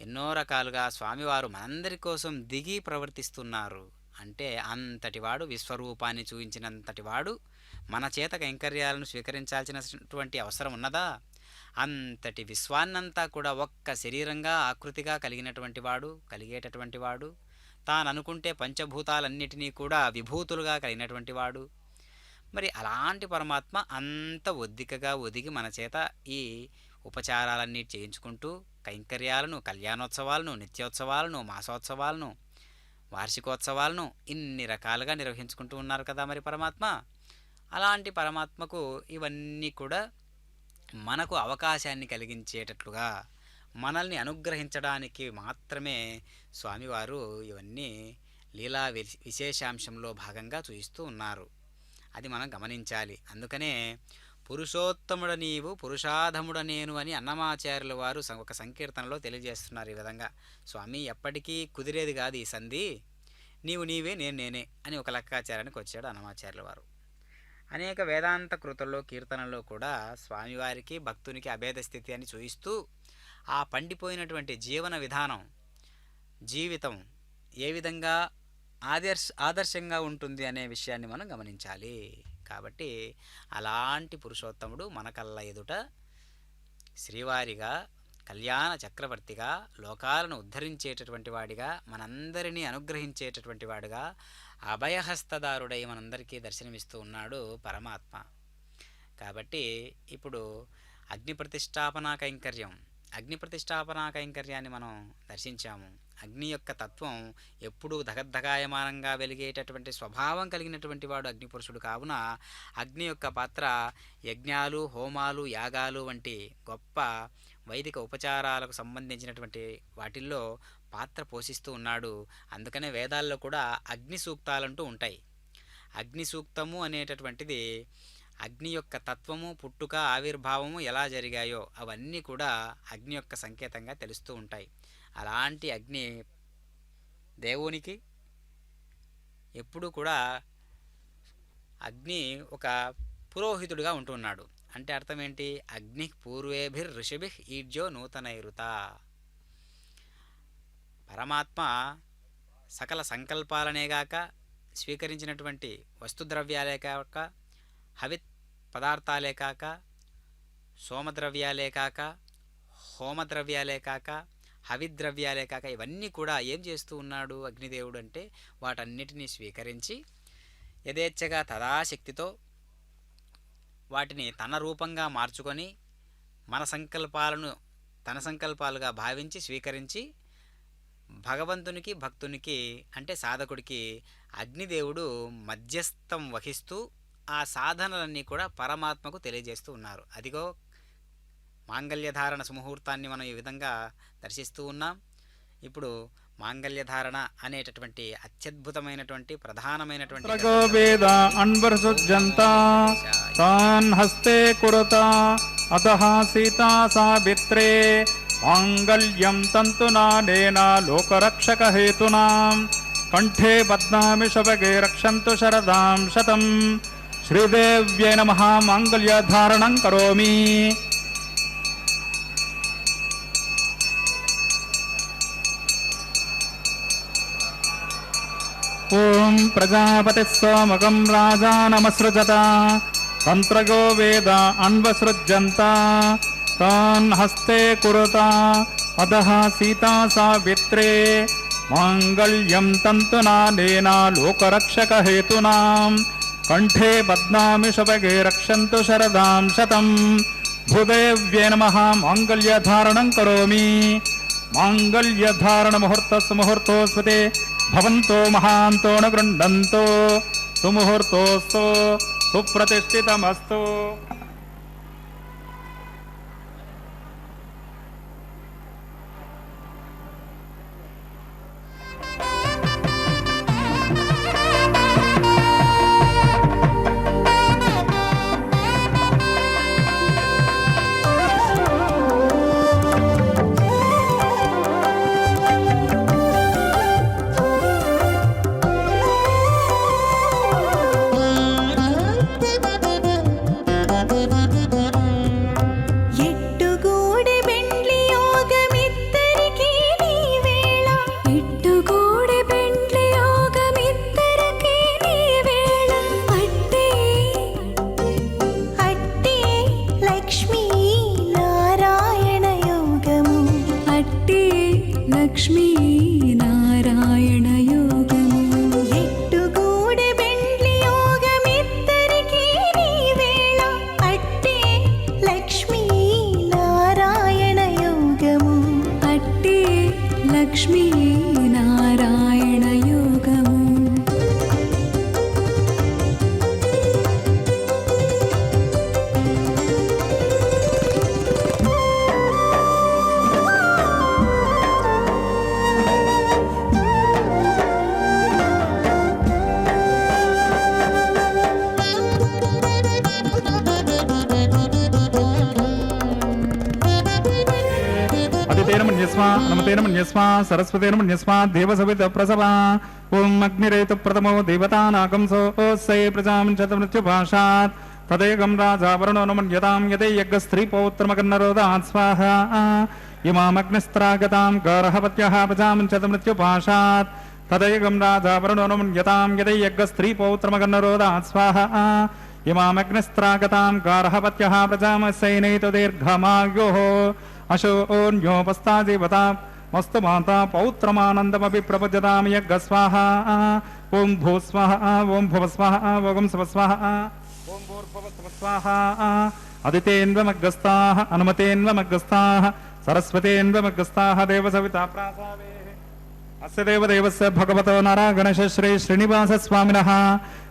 ఎన్నో రకాలుగా స్వామివారు మనందరి కోసం దిగి ప్రవర్తిస్తున్నారు. అంటే అంతటివాడు, విశ్వరూపాన్ని చూపించినంతటివాడు మన చేత కైంకర్యాలను స్వీకరించాల్సినటువంటి అవసరం ఉన్నదా? అంతటి విశ్వాన్నంతా కూడా ఒక్క శరీరంగా ఆకృతిగా కలిగేటటువంటి వాడు, తాను అనుకుంటే పంచభూతాలన్నిటినీ కూడా విభూతులుగా కలిగినటువంటి వాడు. మరి అలాంటి పరమాత్మ అంత ఒద్దికగా ఒదిగి మన చేత ఈ ఉపచారాలన్నీ చేయించుకుంటూ కైంకర్యాలను, కళ్యాణోత్సవాలను, నిత్యోత్సవాలను, మాసోత్సవాలను, వార్షికోత్సవాలను ఇన్ని రకాలుగా నిర్వహించుకుంటూ ఉన్నారు కదా మరి పరమాత్మ. అలాంటి పరమాత్మకు ఇవన్నీ కూడా మనకు అవకాశాన్ని కలిగించేటట్లుగా, మనల్ని అనుగ్రహించడానికి మాత్రమే స్వామివారు ఇవన్నీ లీలా విశేషాంశంలో భాగంగా చూపిస్తూ ఉన్నారు. అది మనం గమనించాలి. అందుకనే పురుషోత్తముడ నీవు, పురుషాధముడ నేను అని అన్నమాచార్యుల వారు ఒక సంకీర్తనలో తెలియజేస్తున్నారు. ఈ విధంగా స్వామి ఎప్పటికీ కుదిరేది కాదు ఈ సంధి, నీవు నీవే, నేను నేనే అని ఒక లెక్కాచారానికి వచ్చాడు అన్నమాచార్యుల వారు. అనేక వేదాంత కృతుల్లో, కీర్తనల్లో కూడా స్వామివారికి భక్తునికి అభేద స్థితి అని చూయిస్తూ ఆ పండిపోయినటువంటి జీవన విధానం, జీవితం ఏ విధంగా ఆదర్శంగా ఉంటుంది అనే విషయాన్ని మనం గమనించాలి. కాబట్టి అలాంటి పురుషోత్తముడు మన కళ్ళ ఎదుట శ్రీవారిగా, కళ్యాణ చక్రవర్తిగా, లోకాలను ఉద్ధరించేటటువంటి వాడిగా, మనందరినీ అనుగ్రహించేటటువంటి వాడిగా, అభయహస్తదారుడై మనందరికీ దర్శనమిస్తూ ఉన్నాడు పరమాత్మ. కాబట్టి ఇప్పుడు అగ్ని ప్రతిష్టాపనా కైంకర్యాన్ని మనం దర్శించాము. అగ్ని యొక్క తత్వం ఎప్పుడూ దగద్దగాయమానంగా వెలిగేటటువంటి స్వభావం కలిగినటువంటి వాడు అగ్నిపురుషుడు. కావున అగ్ని యొక్క పాత్ర యజ్ఞాలు, హోమాలు, యాగాలు వంటి గొప్ప వైదిక ఉపచారాలకు సంబంధించినటువంటి వాటిల్లో పాత్ర పోషిస్తూ ఉన్నాడు. అందుకనే వేదాల్లో కూడా అగ్ని సూక్తాలంటూ ఉంటాయి. అగ్ని సూక్తము అనేటటువంటిది అగ్ని యొక్క తత్వము, పుట్టుక, ఆవిర్భావము ఎలా జరిగాయో అవన్నీ కూడా అగ్ని యొక్క సంకేతంగా తెలుస్తూ ఉంటాయి. అలాంటి అగ్ని దేవునికి ఎప్పుడూ కూడా అగ్ని ఒక పురోహితుడిగా ఉంటున్నాడు. అంటే అర్థం ఏంటి? అగ్ని పూర్వేభిర్ ఋషిభిః ఈడ్జో నూతనైరుత. పరమాత్మ సకల సంకల్పాలనేగాక, స్వీకరించినటువంటి వస్తుద్రవ్యాలే కాక, హవిత్ పదార్థాలే కాక, సోమద్రవ్యాలే కాక, హోమద్రవ్యాలే కాక, హవిద్రవ్యాలే కాక, ఇవన్నీ కూడా ఏం చేస్తూ ఉన్నాడు అగ్నిదేవుడు అంటే వాటన్నిటినీ స్వీకరించి యథేచ్ఛగా తదాశక్తితో వాటిని తన రూపంగా మార్చుకొని మన సంకల్పాలను తన సంకల్పాలుగా భావించి స్వీకరించి భగవంతునికి, భక్తునికి అంటే సాధకుడికి అగ్నిదేవుడు మధ్యస్థం వహిస్తూ ఆ సాధనలన్నీ కూడా పరమాత్మకు తెలియజేస్తూ ఉన్నారు. అదిగో మాంగళ్యధారణ సుముహూర్తాన్ని మనం ఈ విధంగా దర్శిస్తూ ఉన్నాం. ఇప్పుడు మాంగళ్యధారణ అనేటటువంటి అత్యద్భుతమైనటువంటి ప్రధానమైనటువంటి తాన్ హస్తే కురుత అతః సీతా సావిత్రే మాంగళ్యం తంతునానేన లోకరక్షక హేతునాం కంఠే బధ్నామి శుభగే రక్షంతు శరదాం శతం. శ్రీదేవ్యై నమః. మాంగళ్యధారణం కరోమి. ఓం ప్రజాపతి సోమకం రాజానమసృజత తంత్రగో వేద అన్వసృజ్యంత తాన్ హస్తే కురుత అదః సీతా సావిత్రే మాంగళ్యం తంతునానేన లోకరక్షక హేతునాం కంఠే బధ్నామి శుభగే రక్షంతు శరదాం శతం. భూదేవ్యై నమః. మాంగళ్యధారణం కరోమి. మాంగళ్యధారణ ముహూర్తస్సు ముహూర్తోస్వతే భవంతో మహాంతో న గృహంతో సుముహూర్తోస్తు సుప్రతిష్ఠితమస్తు. నమతేన మన్యస్మా సరస్వతేన మన్యస్మా దేవసవిత ప్రసభా. ఓం అగ్నిరేతు ప్రథమో దేవతానాకం సోసై ప్రజాం శతమృత్యుభాషాత్ తదేకం రాజా వరుణో నమన్యతాం యదే యజ్ఞ స్త్రీ పౌత్రమకన్నరోదాత్ స్వాహా. ఇమామగ్నిస్త్రాగతాం గర్హపత్యః ప్రజాం శతమృత్యుభాషాత్ తదేకం రాజా వరుణో నమన్యతాం యదే యజ్ఞ స్త్రీ పౌత్రమకన్నరోదాత్ స్వాహా. ఇమామగ్నిస్త్రాగతాం గర్హపత్యః ప్రజాం సైనైతు దీర్ఘమాయుః అశోన్యోపస్తాదేవతా మస్తు మాతా పౌత్రమానందమపి ప్రపద్యతాం యజ్ఞ స్వాహా. ఓం భూ స్వాహా. ఓం భువ స్వాహా. ఓం శివ స్వాహా. ఓం स्वाहा अदितेन्वमग्गस्ताः अनुमतेन्वमग्गस्ताः सरस्वतेन्वमग्गस्ताः देवसविता प्रासावेः अस्य देवदेवस्य भगवतो नारागणश श्री श्रीनिवासस्वामिनः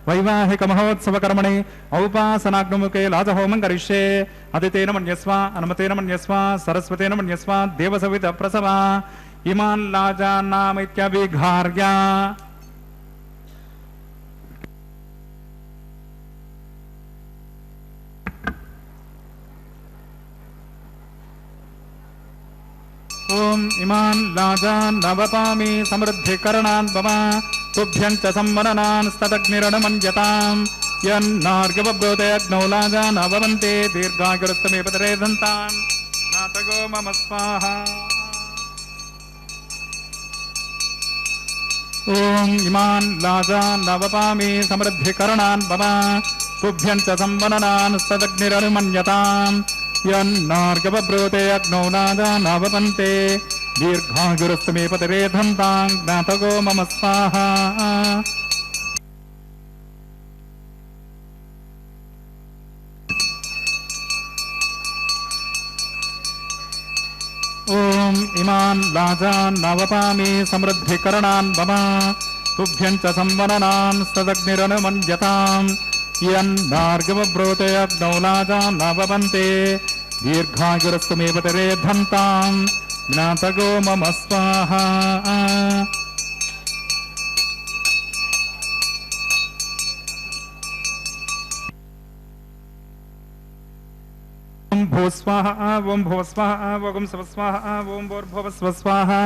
वैवाहिकमहोत्सवकर्मणि औपासनाग्निमुखे लाजहोमं करिष्ये अदितेन मन्यस्व अनुमतेन मन्यस्व सरस्वतेन मन्यस्व देवसविता प्रसवा इमान् लाजान्नामित्यभिघार्य ओम इमान् लाजान् नवपामि समृद्धिकरणान् मम तुभ्यं च संवदनान् स्तदग्निरणमन्यताम् यन्नार्घ्यवब्रोते अग्नौ लाजान् नववन्ते दीर्घायुरस्तमे पतरे दन्तान् नातगो मम स्वाहा ओम इमान् लाजान् नवपामि समृद्धिकरणान् मम तुभ्यं च संवदनान् स्तदग्निरणमन्यताम् यन्नार्घ्यवब्रोते अग्नौ लाजान् नववन्ते दीर्घायुरस्तमे पतरे दन्तान् ज्ञातगो मम स्वाहा ओम इमान् लाजान् नवपामि समृद्धिकरणान् मम तुभ्यं च संवदनान् स्तदग्निरनुमन्यताम् यन्नार्घ्यवब्रोते अग्नौ लाजान् नववन्ते दीर्घायुरस्तमे पतरे दन्ताम् ज्ञातगो मम स्वाहा ओम भूस्वाहा ओम भुवस्वाहा ओम स्वस्वाहा ओम भूर्भुवस्वस्वाहा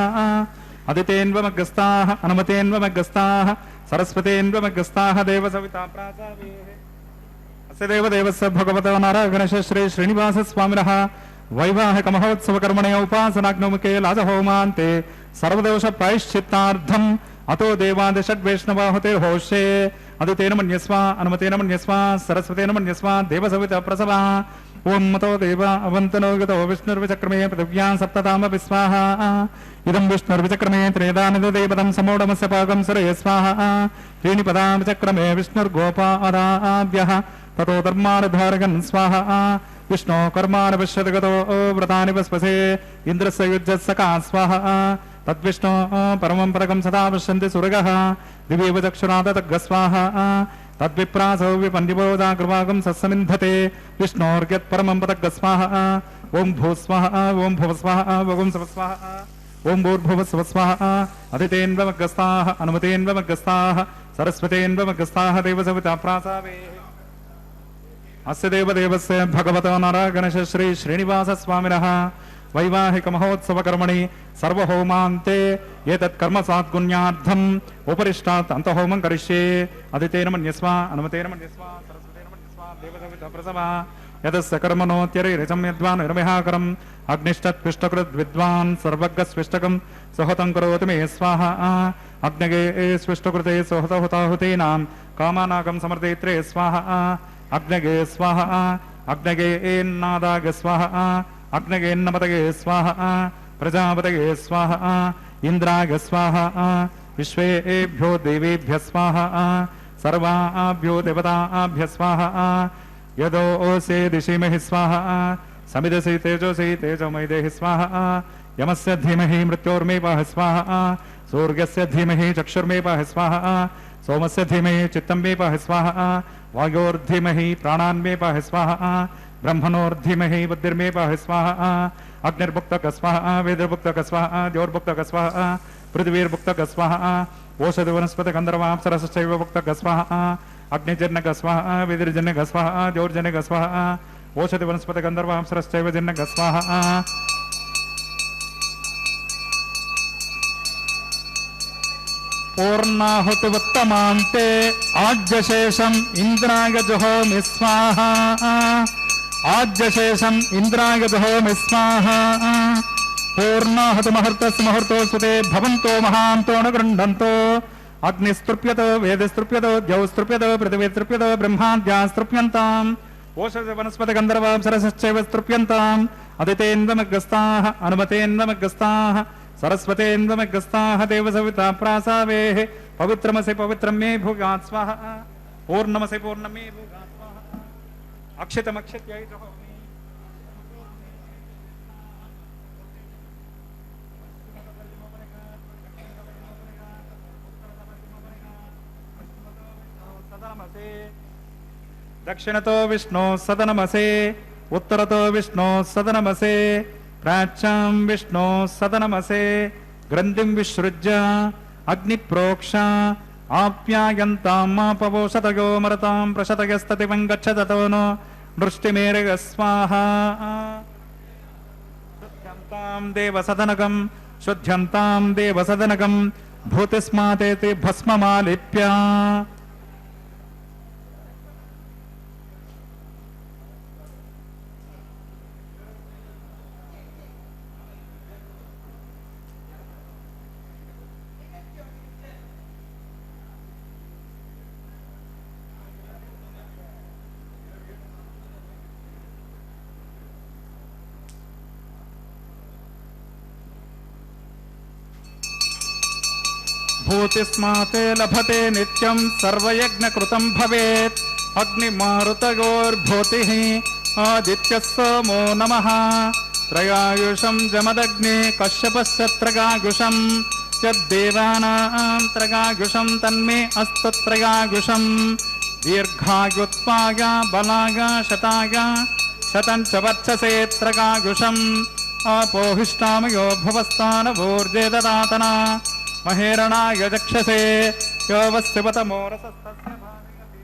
अदितेन्वमग्गस्ताः अनुमतेन्वमग्गस्ताः सरस्वतेन्वमग्गस्ताः देवसविता प्रासावेः अस्य देवदेवस्य भगवतो नारायणस्य श्री श्रीनिवासस्वामिनः वैवाहिकमहोत्सवकर्मणे उपासनाग्निमुखे लाजहोमान्ते सर्वदोष प्रायश्चित्तार्थम् अतो देवादिषड्वैष्णवाहुते होष्ये अदितेन मन्यस्व अनुमतेन मन्यस्व सरस्वतेन मन्यस्व देवसविता प्रसवा ओम मतो देव अवन्तनो गतो विष्णुर्विचक्रमे पृथिव्यां सप्तताम विस्वाहा इदं विष्णुर्विचक्रमे त्रेदानिदो देवतं समोढमस्य पाकं सुरये स्वाहा त्रीणिपदां विचक्रमे विष्णुर्गोपादाभ्यः ततो धर्मानुधारकन् स्वाहा विष्णो कर्माणि पश्यतगतो व्रतानि वस्पसे इन्द्रस्य युज्यत्सका स्वाहा तद्विष्णो परमं पदकं सदा पश्यन्ति सुरगः दिव्येव चक्षुरादतग्ग स्वाहा तद्विप्रासो विपन्दिवोजागृवागं सत्समिन्धते विष्णोर्यत्परमं पदग्ग स्वाहा ओम भूस्वाहा ओम भुवस्वाहा ओम स्वस्वाहा ओम भूर्भुवस्वस्वाहा अदितेन्वमग्गस्ताः अनुमतेन्वमग्गस्ताः सरस्वतेन्वमग्गस्ताः देवसविता प्रासावेः अस्य देवदेवस्य भगवतो नारायणस्य श्री श्रीनिवासस्वामिनः वैवाहिकमहोत्सवकर्मणि सर्वहोमान्ते एतत्कर्म साद्गुण्यार्थम् उपरिष्टात् अन्तहोमं करिष्ये अदितेन मन्यस्व अनुमतेन मन्यस्व सरस्वतेन मन्यस्व देवसविता प्रसवा यदस्य कर्मणोत्यरिरचं यद्वान् निर्मिहाकरम् अग्निष्टत्विष्टकृत् विद्वान् सर्वज्ञस्विष्टकं सहोतं करोतु मे स्वाहा अग्नगे स्विष्टकृते सोहतहुताहुतीनां कामानाकं समर्दयित्रे स्वाहा अग्नगे स्वाहा अग्नगे एन्नादाग स्वाहा अग्नगेन्नपतगे स्वाहा प्रजापतगे स्वाहा इंद्राग स्वाहा विश्वेभ्यो देवेभ्य स्वाहा सर्वाभ्यो देवताभ्य स्वाहा यदो ओसे दिशिमहि स्वाहा समिदसि तेजोसि तेजोमयि देहि स्वाहा यमस्य धीमहि मृत्योर्मे पाहि स्वाहा सूर्यस्य धीमहि चक्षुर्मे पाहि स्वाहा सोमस्य धीमहि चित्तं मे पाहि स्वाहा वायोर्धीमहि प्राणान्मे पाहि स्वाहा ब्रह्मणोर्धीमहि बुद्धिर्मे पाहि स्वाहा अग्निर्भुक्तक स्वाहा वेदर्भुक्तक स्वाहा द्योर्भुक्तक स्वाहा पृथिवीर्भुक्तक स्वाहा ओषधि वनस्पति गन्धर्वाप्सरसश्चैव भुक्तक स्वाहा अग्निजन्यक स्वाहा वेदिर्जन्यक स्वाहा द्योर्जन्यक स्वाहा ओषधि वनस्पति गन्धर्वाप्सरश्चैव जन्यक स्वाहा पूर्णाहुतिवत्तमान्ते आज्यशेषम् इन्द्राय जुहोमि स्वाहा आज्यशेषम् इन्द्राय जुहोमि स्वाहा पूर्णाहुतिमुहूर्तस्य मुहूर्तोऽस्तुते भवन्तो महान्तो न गृह्णन्तो अग्निस्तृप्यतो वेदस्तृप्यतो द्यौस्तृप्यतो पृथिवीस्तृप्यतो ब्रह्माद्यास्तृप्यन्ताम् ओषधि वनस्पति गन्धर्वाप्सरसश्चैव स्तृप्यन्ताम् अदितेन्वमग्गस्ताः अनुमतेन्वमग्गस्ताः सरस्वतेन्वमग्गस्ताः देवसविता प्रासावेः पवित्रमसि पवित्रं मे भूयात् स्वाहा पूर्णमसि पूर्णं मे भूयात् स्वाहा అక్షతమక్షత్యై జహోమి. దక్షిణతో విష్ణు సదనమసే, ఉత్తరతో విష్ణు సదనమసే, ప్రాచ్యాం విష్ణు సదనమసే, గ్రంథిం విసృజ్య అగ్నిప్రోక్ష ఆప్యాయంతామాపవోషతయో మరతాం ప్రశతయస్తతివం గచ్చతతో నో దృష్టిమేరగ స్వాహా. శుద్ధ్యంతాం దేవసదనకం, శుద్ధ్యంతాం దేవసదనకం, భూతిస్మాతేతి భస్మమాలిప్య. భూతిస్మాతే లభతే నిత్యం సర్వయజ్ఞకృతం భవేత్. అగ్నిమారుతగోర్భూతిః ఆదిత్యः సోమో నమః. త్రయాయుషం జమదగ్నే కశ్యపస్య త్రయాయుషం, యద్దేవానాం త్రయాయుషం తన్మే అస్తు త్రయాయుషం. దీర్ఘాయుత్వాయ బలాయ శతాయ శతం చ వర్చసే త్రయాయుషం. ఆపోహిష్టామయో భువస్థానభూర్జే దదాతన మహేరణాయ చక్షసే యో వస్యవతమోరసస్తస్య భావయతి.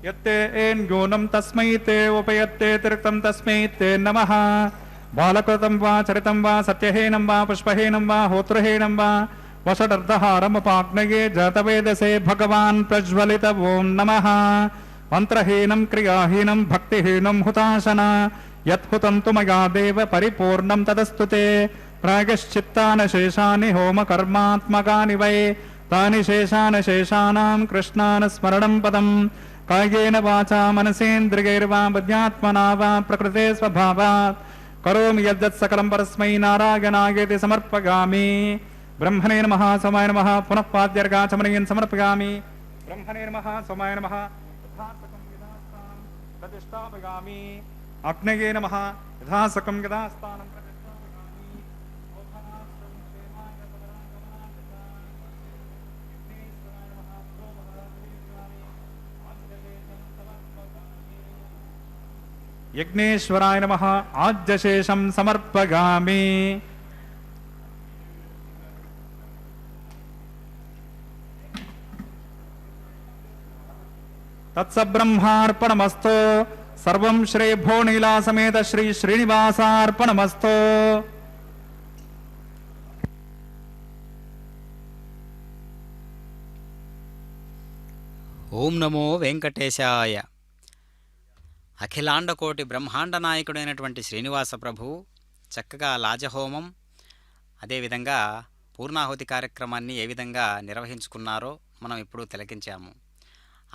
యత్తే న్యూనం తస్మై తే ఉపయత్తే తిరిక్తం తస్మై తే నమః. బాలకృతం వా చరితం వా సత్యహీనం వా పుష్పహీనం వా హోతృహీనం వా వషడర్ధహారముపాగ్నయే జాతవేదసే భగవాన్ ప్రజ్వలిత ఓం నమః. మంత్రహీనం క్రియాహీనం భక్తిహీనం హుతాశన, యత్హుతం తు మయా దేవ పరిపూర్ణం తదస్తు తే. ప్రాయశ్చిత్తానశేషాని హోమకర్మాత్మకాని వై, తాని శేషానశేషానాం కృష్ణాన స్మరణం పదం. కాయేన వాచా మనసేంద్రియైర్వా బుద్ధ్యాత్మనా వా ప్రకృతే స్వభావాత్ కరోమి యద్యత్ సకలం పరస్మై నారాయణాయేతి సమర్పయామి. బ్రహ్మణే నమః సోమాయ నమః. పునః పాద్యర్గాచమనీయం సమర్పయామి. బ్రహ్మణే నమః సోమాయ నమః. యథాసకం యథాస్థానం ప్రతిష్ఠాపయామి. అగ్నయే నమః. యథాసకం యథాస్థానం ప్రతిష్ఠాపయామి. ఓధానాస్తం క్షేమాయ సదరాగమనాయ విఘ్నేశ్వరాయ నమః. ప్రోభవామి ఆజ్ఞదేశం సమర్పయామి. యజ్ఞేశ్వరాయ నమః. ఆజ్యశేషం సమర్పయామి. తత్సబ్రహ్మార్పణమస్తు. సర్వం శ్రీ భోనీలా సమేత శ్రీ శ్రీనివాసార్పణమస్తు. ఓం నమో వెంకటేశాయ. అఖిలాండకోటి బ్రహ్మాండ నాయకుడైనటువంటి శ్రీనివాస ప్రభువు చక్కగా లాజహోమం, అదేవిధంగా పూర్ణాహుతి కార్యక్రమాన్ని ఏ విధంగా నిర్వహించుకున్నారో మనం ఇప్పుడు తిలకించాము.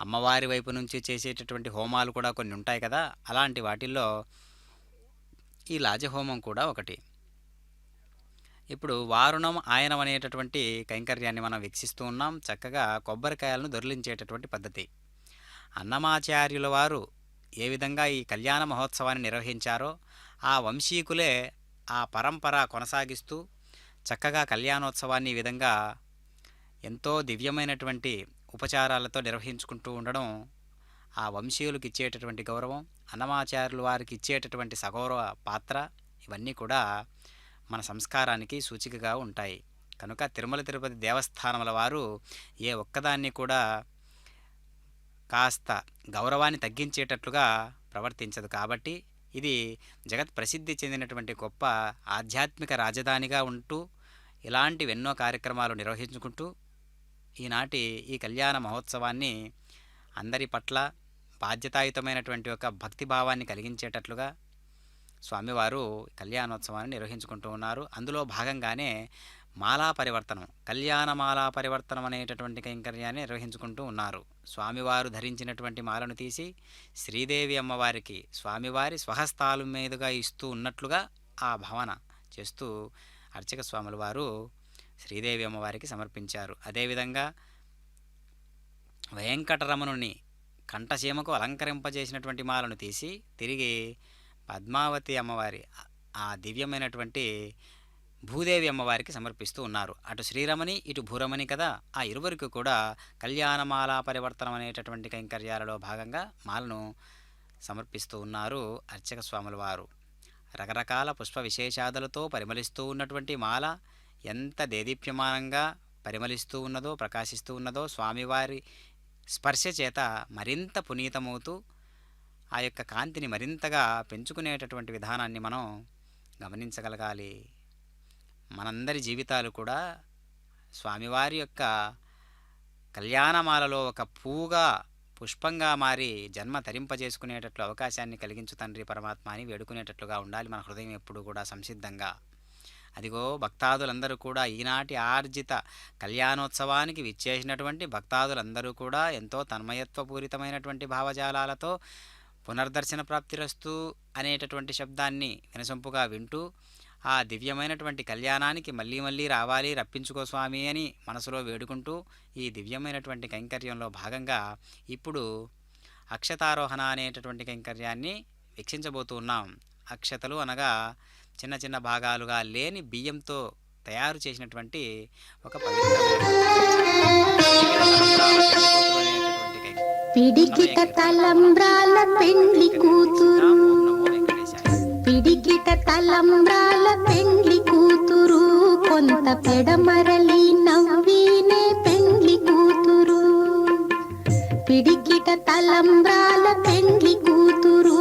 అమ్మవారి వైపు నుంచి చేసేటటువంటి హోమాలు కూడా కొన్ని ఉంటాయి కదా, అలాంటి వాటిల్లో ఈ లాజహోమం కూడా ఒకటి. ఇప్పుడు వారుణం ఆయనం అనేటటువంటి కైంకర్యాన్ని మనం వీక్షిస్తూ ఉన్నాం. చక్కగా కొబ్బరికాయలను దొర్లించేటటువంటి పద్ధతి. అన్నమాచార్యుల వారు ఏ విధంగా ఈ కళ్యాణ మహోత్సవాన్ని నిర్వహించారో ఆ వంశీకులే ఆ పరంపర కొనసాగిస్తూ చక్కగా కళ్యాణోత్సవాన్ని ఈ విధంగా ఎంతో దివ్యమైనటువంటి ఉపచారాలతో నిర్వహించుకుంటూ ఉండడం ఆ వంశీయులకు ఇచ్చేటటువంటి గౌరవం, అన్నమాచార్యుల వారికి ఇచ్చేటటువంటి సగౌరవ పాత్ర, ఇవన్నీ కూడా మన సంస్కారానికి సూచికగా ఉంటాయి. కనుక తిరుమల తిరుపతి దేవస్థానముల వారు ఏ ఒక్కదాన్ని కూడా కాస్త గౌరవాన్ని తగ్గించేటట్లుగా ప్రవర్తించదు. కాబట్టి ఇది జగత్ ప్రసిద్ధి చెందినటువంటి గొప్ప ఆధ్యాత్మిక రాజధానిగా ఉంటూ ఇలాంటివెన్నో కార్యక్రమాలు నిర్వహించుకుంటూ ఈనాటి ఈ కళ్యాణ మహోత్సవాన్ని అందరి పట్ల బాధ్యతాయుతమైనటువంటి ఒక భక్తిభావాన్ని కలిగించేటట్లుగా స్వామివారు కళ్యాణోత్సవాన్ని నిర్వహించుకుంటూ ఉన్నారు. అందులో భాగంగానే మాలా పరివర్తనం, కళ్యాణమాలా పరివర్తనం అనేటటువంటి కైంకర్యాన్ని నిర్వహించుకుంటూ ఉన్నారు. స్వామివారు ధరించినటువంటి మాలను తీసి శ్రీదేవి అమ్మవారికి స్వామివారి స్వహస్తాలు మీదుగా ఇస్తూ ఉన్నట్లుగా ఆ భావన చేస్తూ అర్చక స్వాముల వారు శ్రీదేవి అమ్మవారికి సమర్పించారు. అదేవిధంగా వెంకటరమణుని కంఠసీమకు అలంకరింపజేసినటువంటి మాలను తీసి తిరిగి పద్మావతి అమ్మవారి ఆ దివ్యమైనటువంటి భూదేవి అమ్మవారికి సమర్పిస్తూ ఉన్నారు. అటు శ్రీరమణి ఇటు భూరమణి కదా, ఆ ఇరువురికి కూడా కళ్యాణమాల పరివర్తనం అనేటటువంటి కైంకర్యాలలో భాగంగా మాలను సమర్పిస్తూ ఉన్నారు అర్చక స్వాముల వారు. రకరకాల పుష్ప విశేషాదులతో పరిమళిస్తూ ఉన్నటువంటి మాల ఎంత దేదీప్యమానంగా పరిమళిస్తూ ఉన్నదో, ప్రకాశిస్తూ ఉన్నదో, స్వామివారి స్పర్శ చేత మరింత పునీతమవుతూ ఆ యొక్క కాంతిని మరింతగా పెంచుకునేటటువంటి విధానాన్ని మనం గమనించగలగాలి. మనందరి జీవితాలు కూడా స్వామివారి యొక్క కళ్యాణమాలలో ఒక పువ్వుగా పుష్పంగా మారి జన్మ తరింపజేసుకునేటట్లు అవకాశాన్ని కలిగించు తండ్రి పరమాత్మ అని వేడుకునేటట్లుగా ఉండాలి మన హృదయం ఎప్పుడు కూడా సంసిద్ధంగా. అదిగో భక్తాదులందరూ కూడా ఈనాటి ఆర్జిత కళ్యాణోత్సవానికి విచ్చేసినటువంటి భక్తాదులందరూ కూడా ఎంతో తన్మయత్వపూరితమైనటువంటి భావజాలాలతో పునర్దర్శన ప్రాప్తిరస్తు అనేటటువంటి శబ్దాన్ని వినసొంపుగా వింటూ ఆ దివ్యమైనటువంటి కళ్యాణానికి మళ్ళీ మళ్ళీ రావాలి, రప్పించుకో స్వామి అని మనసులో వేడుకుంటూ ఈ దివ్యమైనటువంటి కైంకర్యంలో భాగంగా ఇప్పుడు అక్షతారోహణ అనేటటువంటి కైంకర్యాన్ని వీక్షించబోతూ ఉన్నాం. అక్షతలు అనగా చిన్న చిన్న భాగాలుగా లేని బియ్యంతో తయారు చేసినటువంటి ఒక పిడికిట తలంబ్రాల పెండ్లి కూతురు, పిడికిట తలంబ్రాల పెండ్లి కూతురు, కొంత పెడమరలి నవ్వినే పెండ్లి కూతురు. పిడికిట తలంబ్రాల పెండ్లి కూతురు,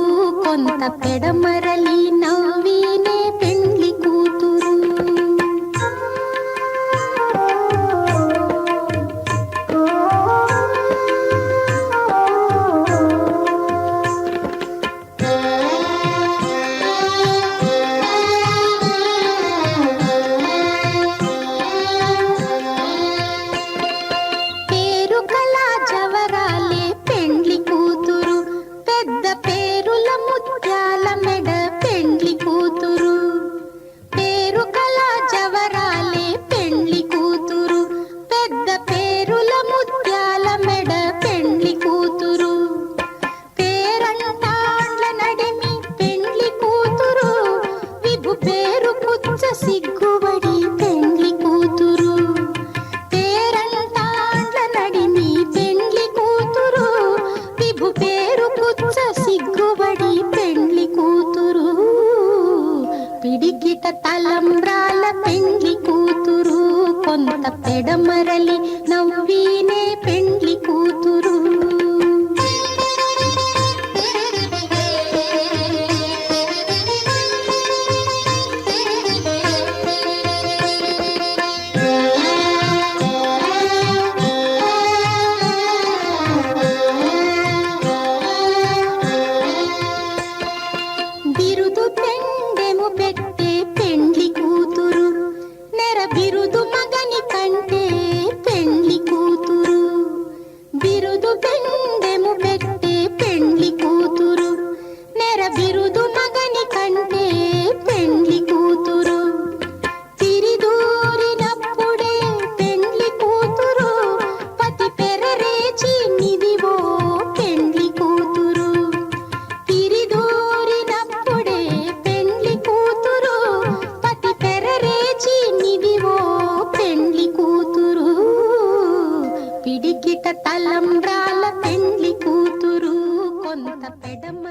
కొంత పెడమరలి నవ్వినే పెండ్లి కూతురు. సిగ్గుబడి పెండ్లి కూతురు, పేరంటాండ్ల నడిమి పెండ్లి కూతురు, విభు పేరు పుచ్చ సిగ్గుబడి పెండ్లి కూతురు. పిడికిట తలంబ్రాల పెండ్లి కూతురు, కొంత పెడమరలి నవ్వినే పెండ్లి కూతురు. బిరుదు పెండెము పెట్టే పెండ్లి కూతురు, నెర బిరుదు మగని కంటే పెండ్లి కూతురు. బిరుదు పెండెము పెట్టే పెండ్లి కూతురు, నెర బిరుదు మగని కంటే పెండ్లి కూతురు. తిరిదూరినప్పుడే పెండ్లి కూతురు, పతి పెరరేచి నిదివో పెండ్లి కూతురు. తిరిదూరినప్పుడే పెండ్లి కూతురు, పతి పెరరేచి నిదివో పెండ్లి కూతురు. పిడికిట తలంబ్రాల పెండ్లి కూతురు, కొంత పెడమ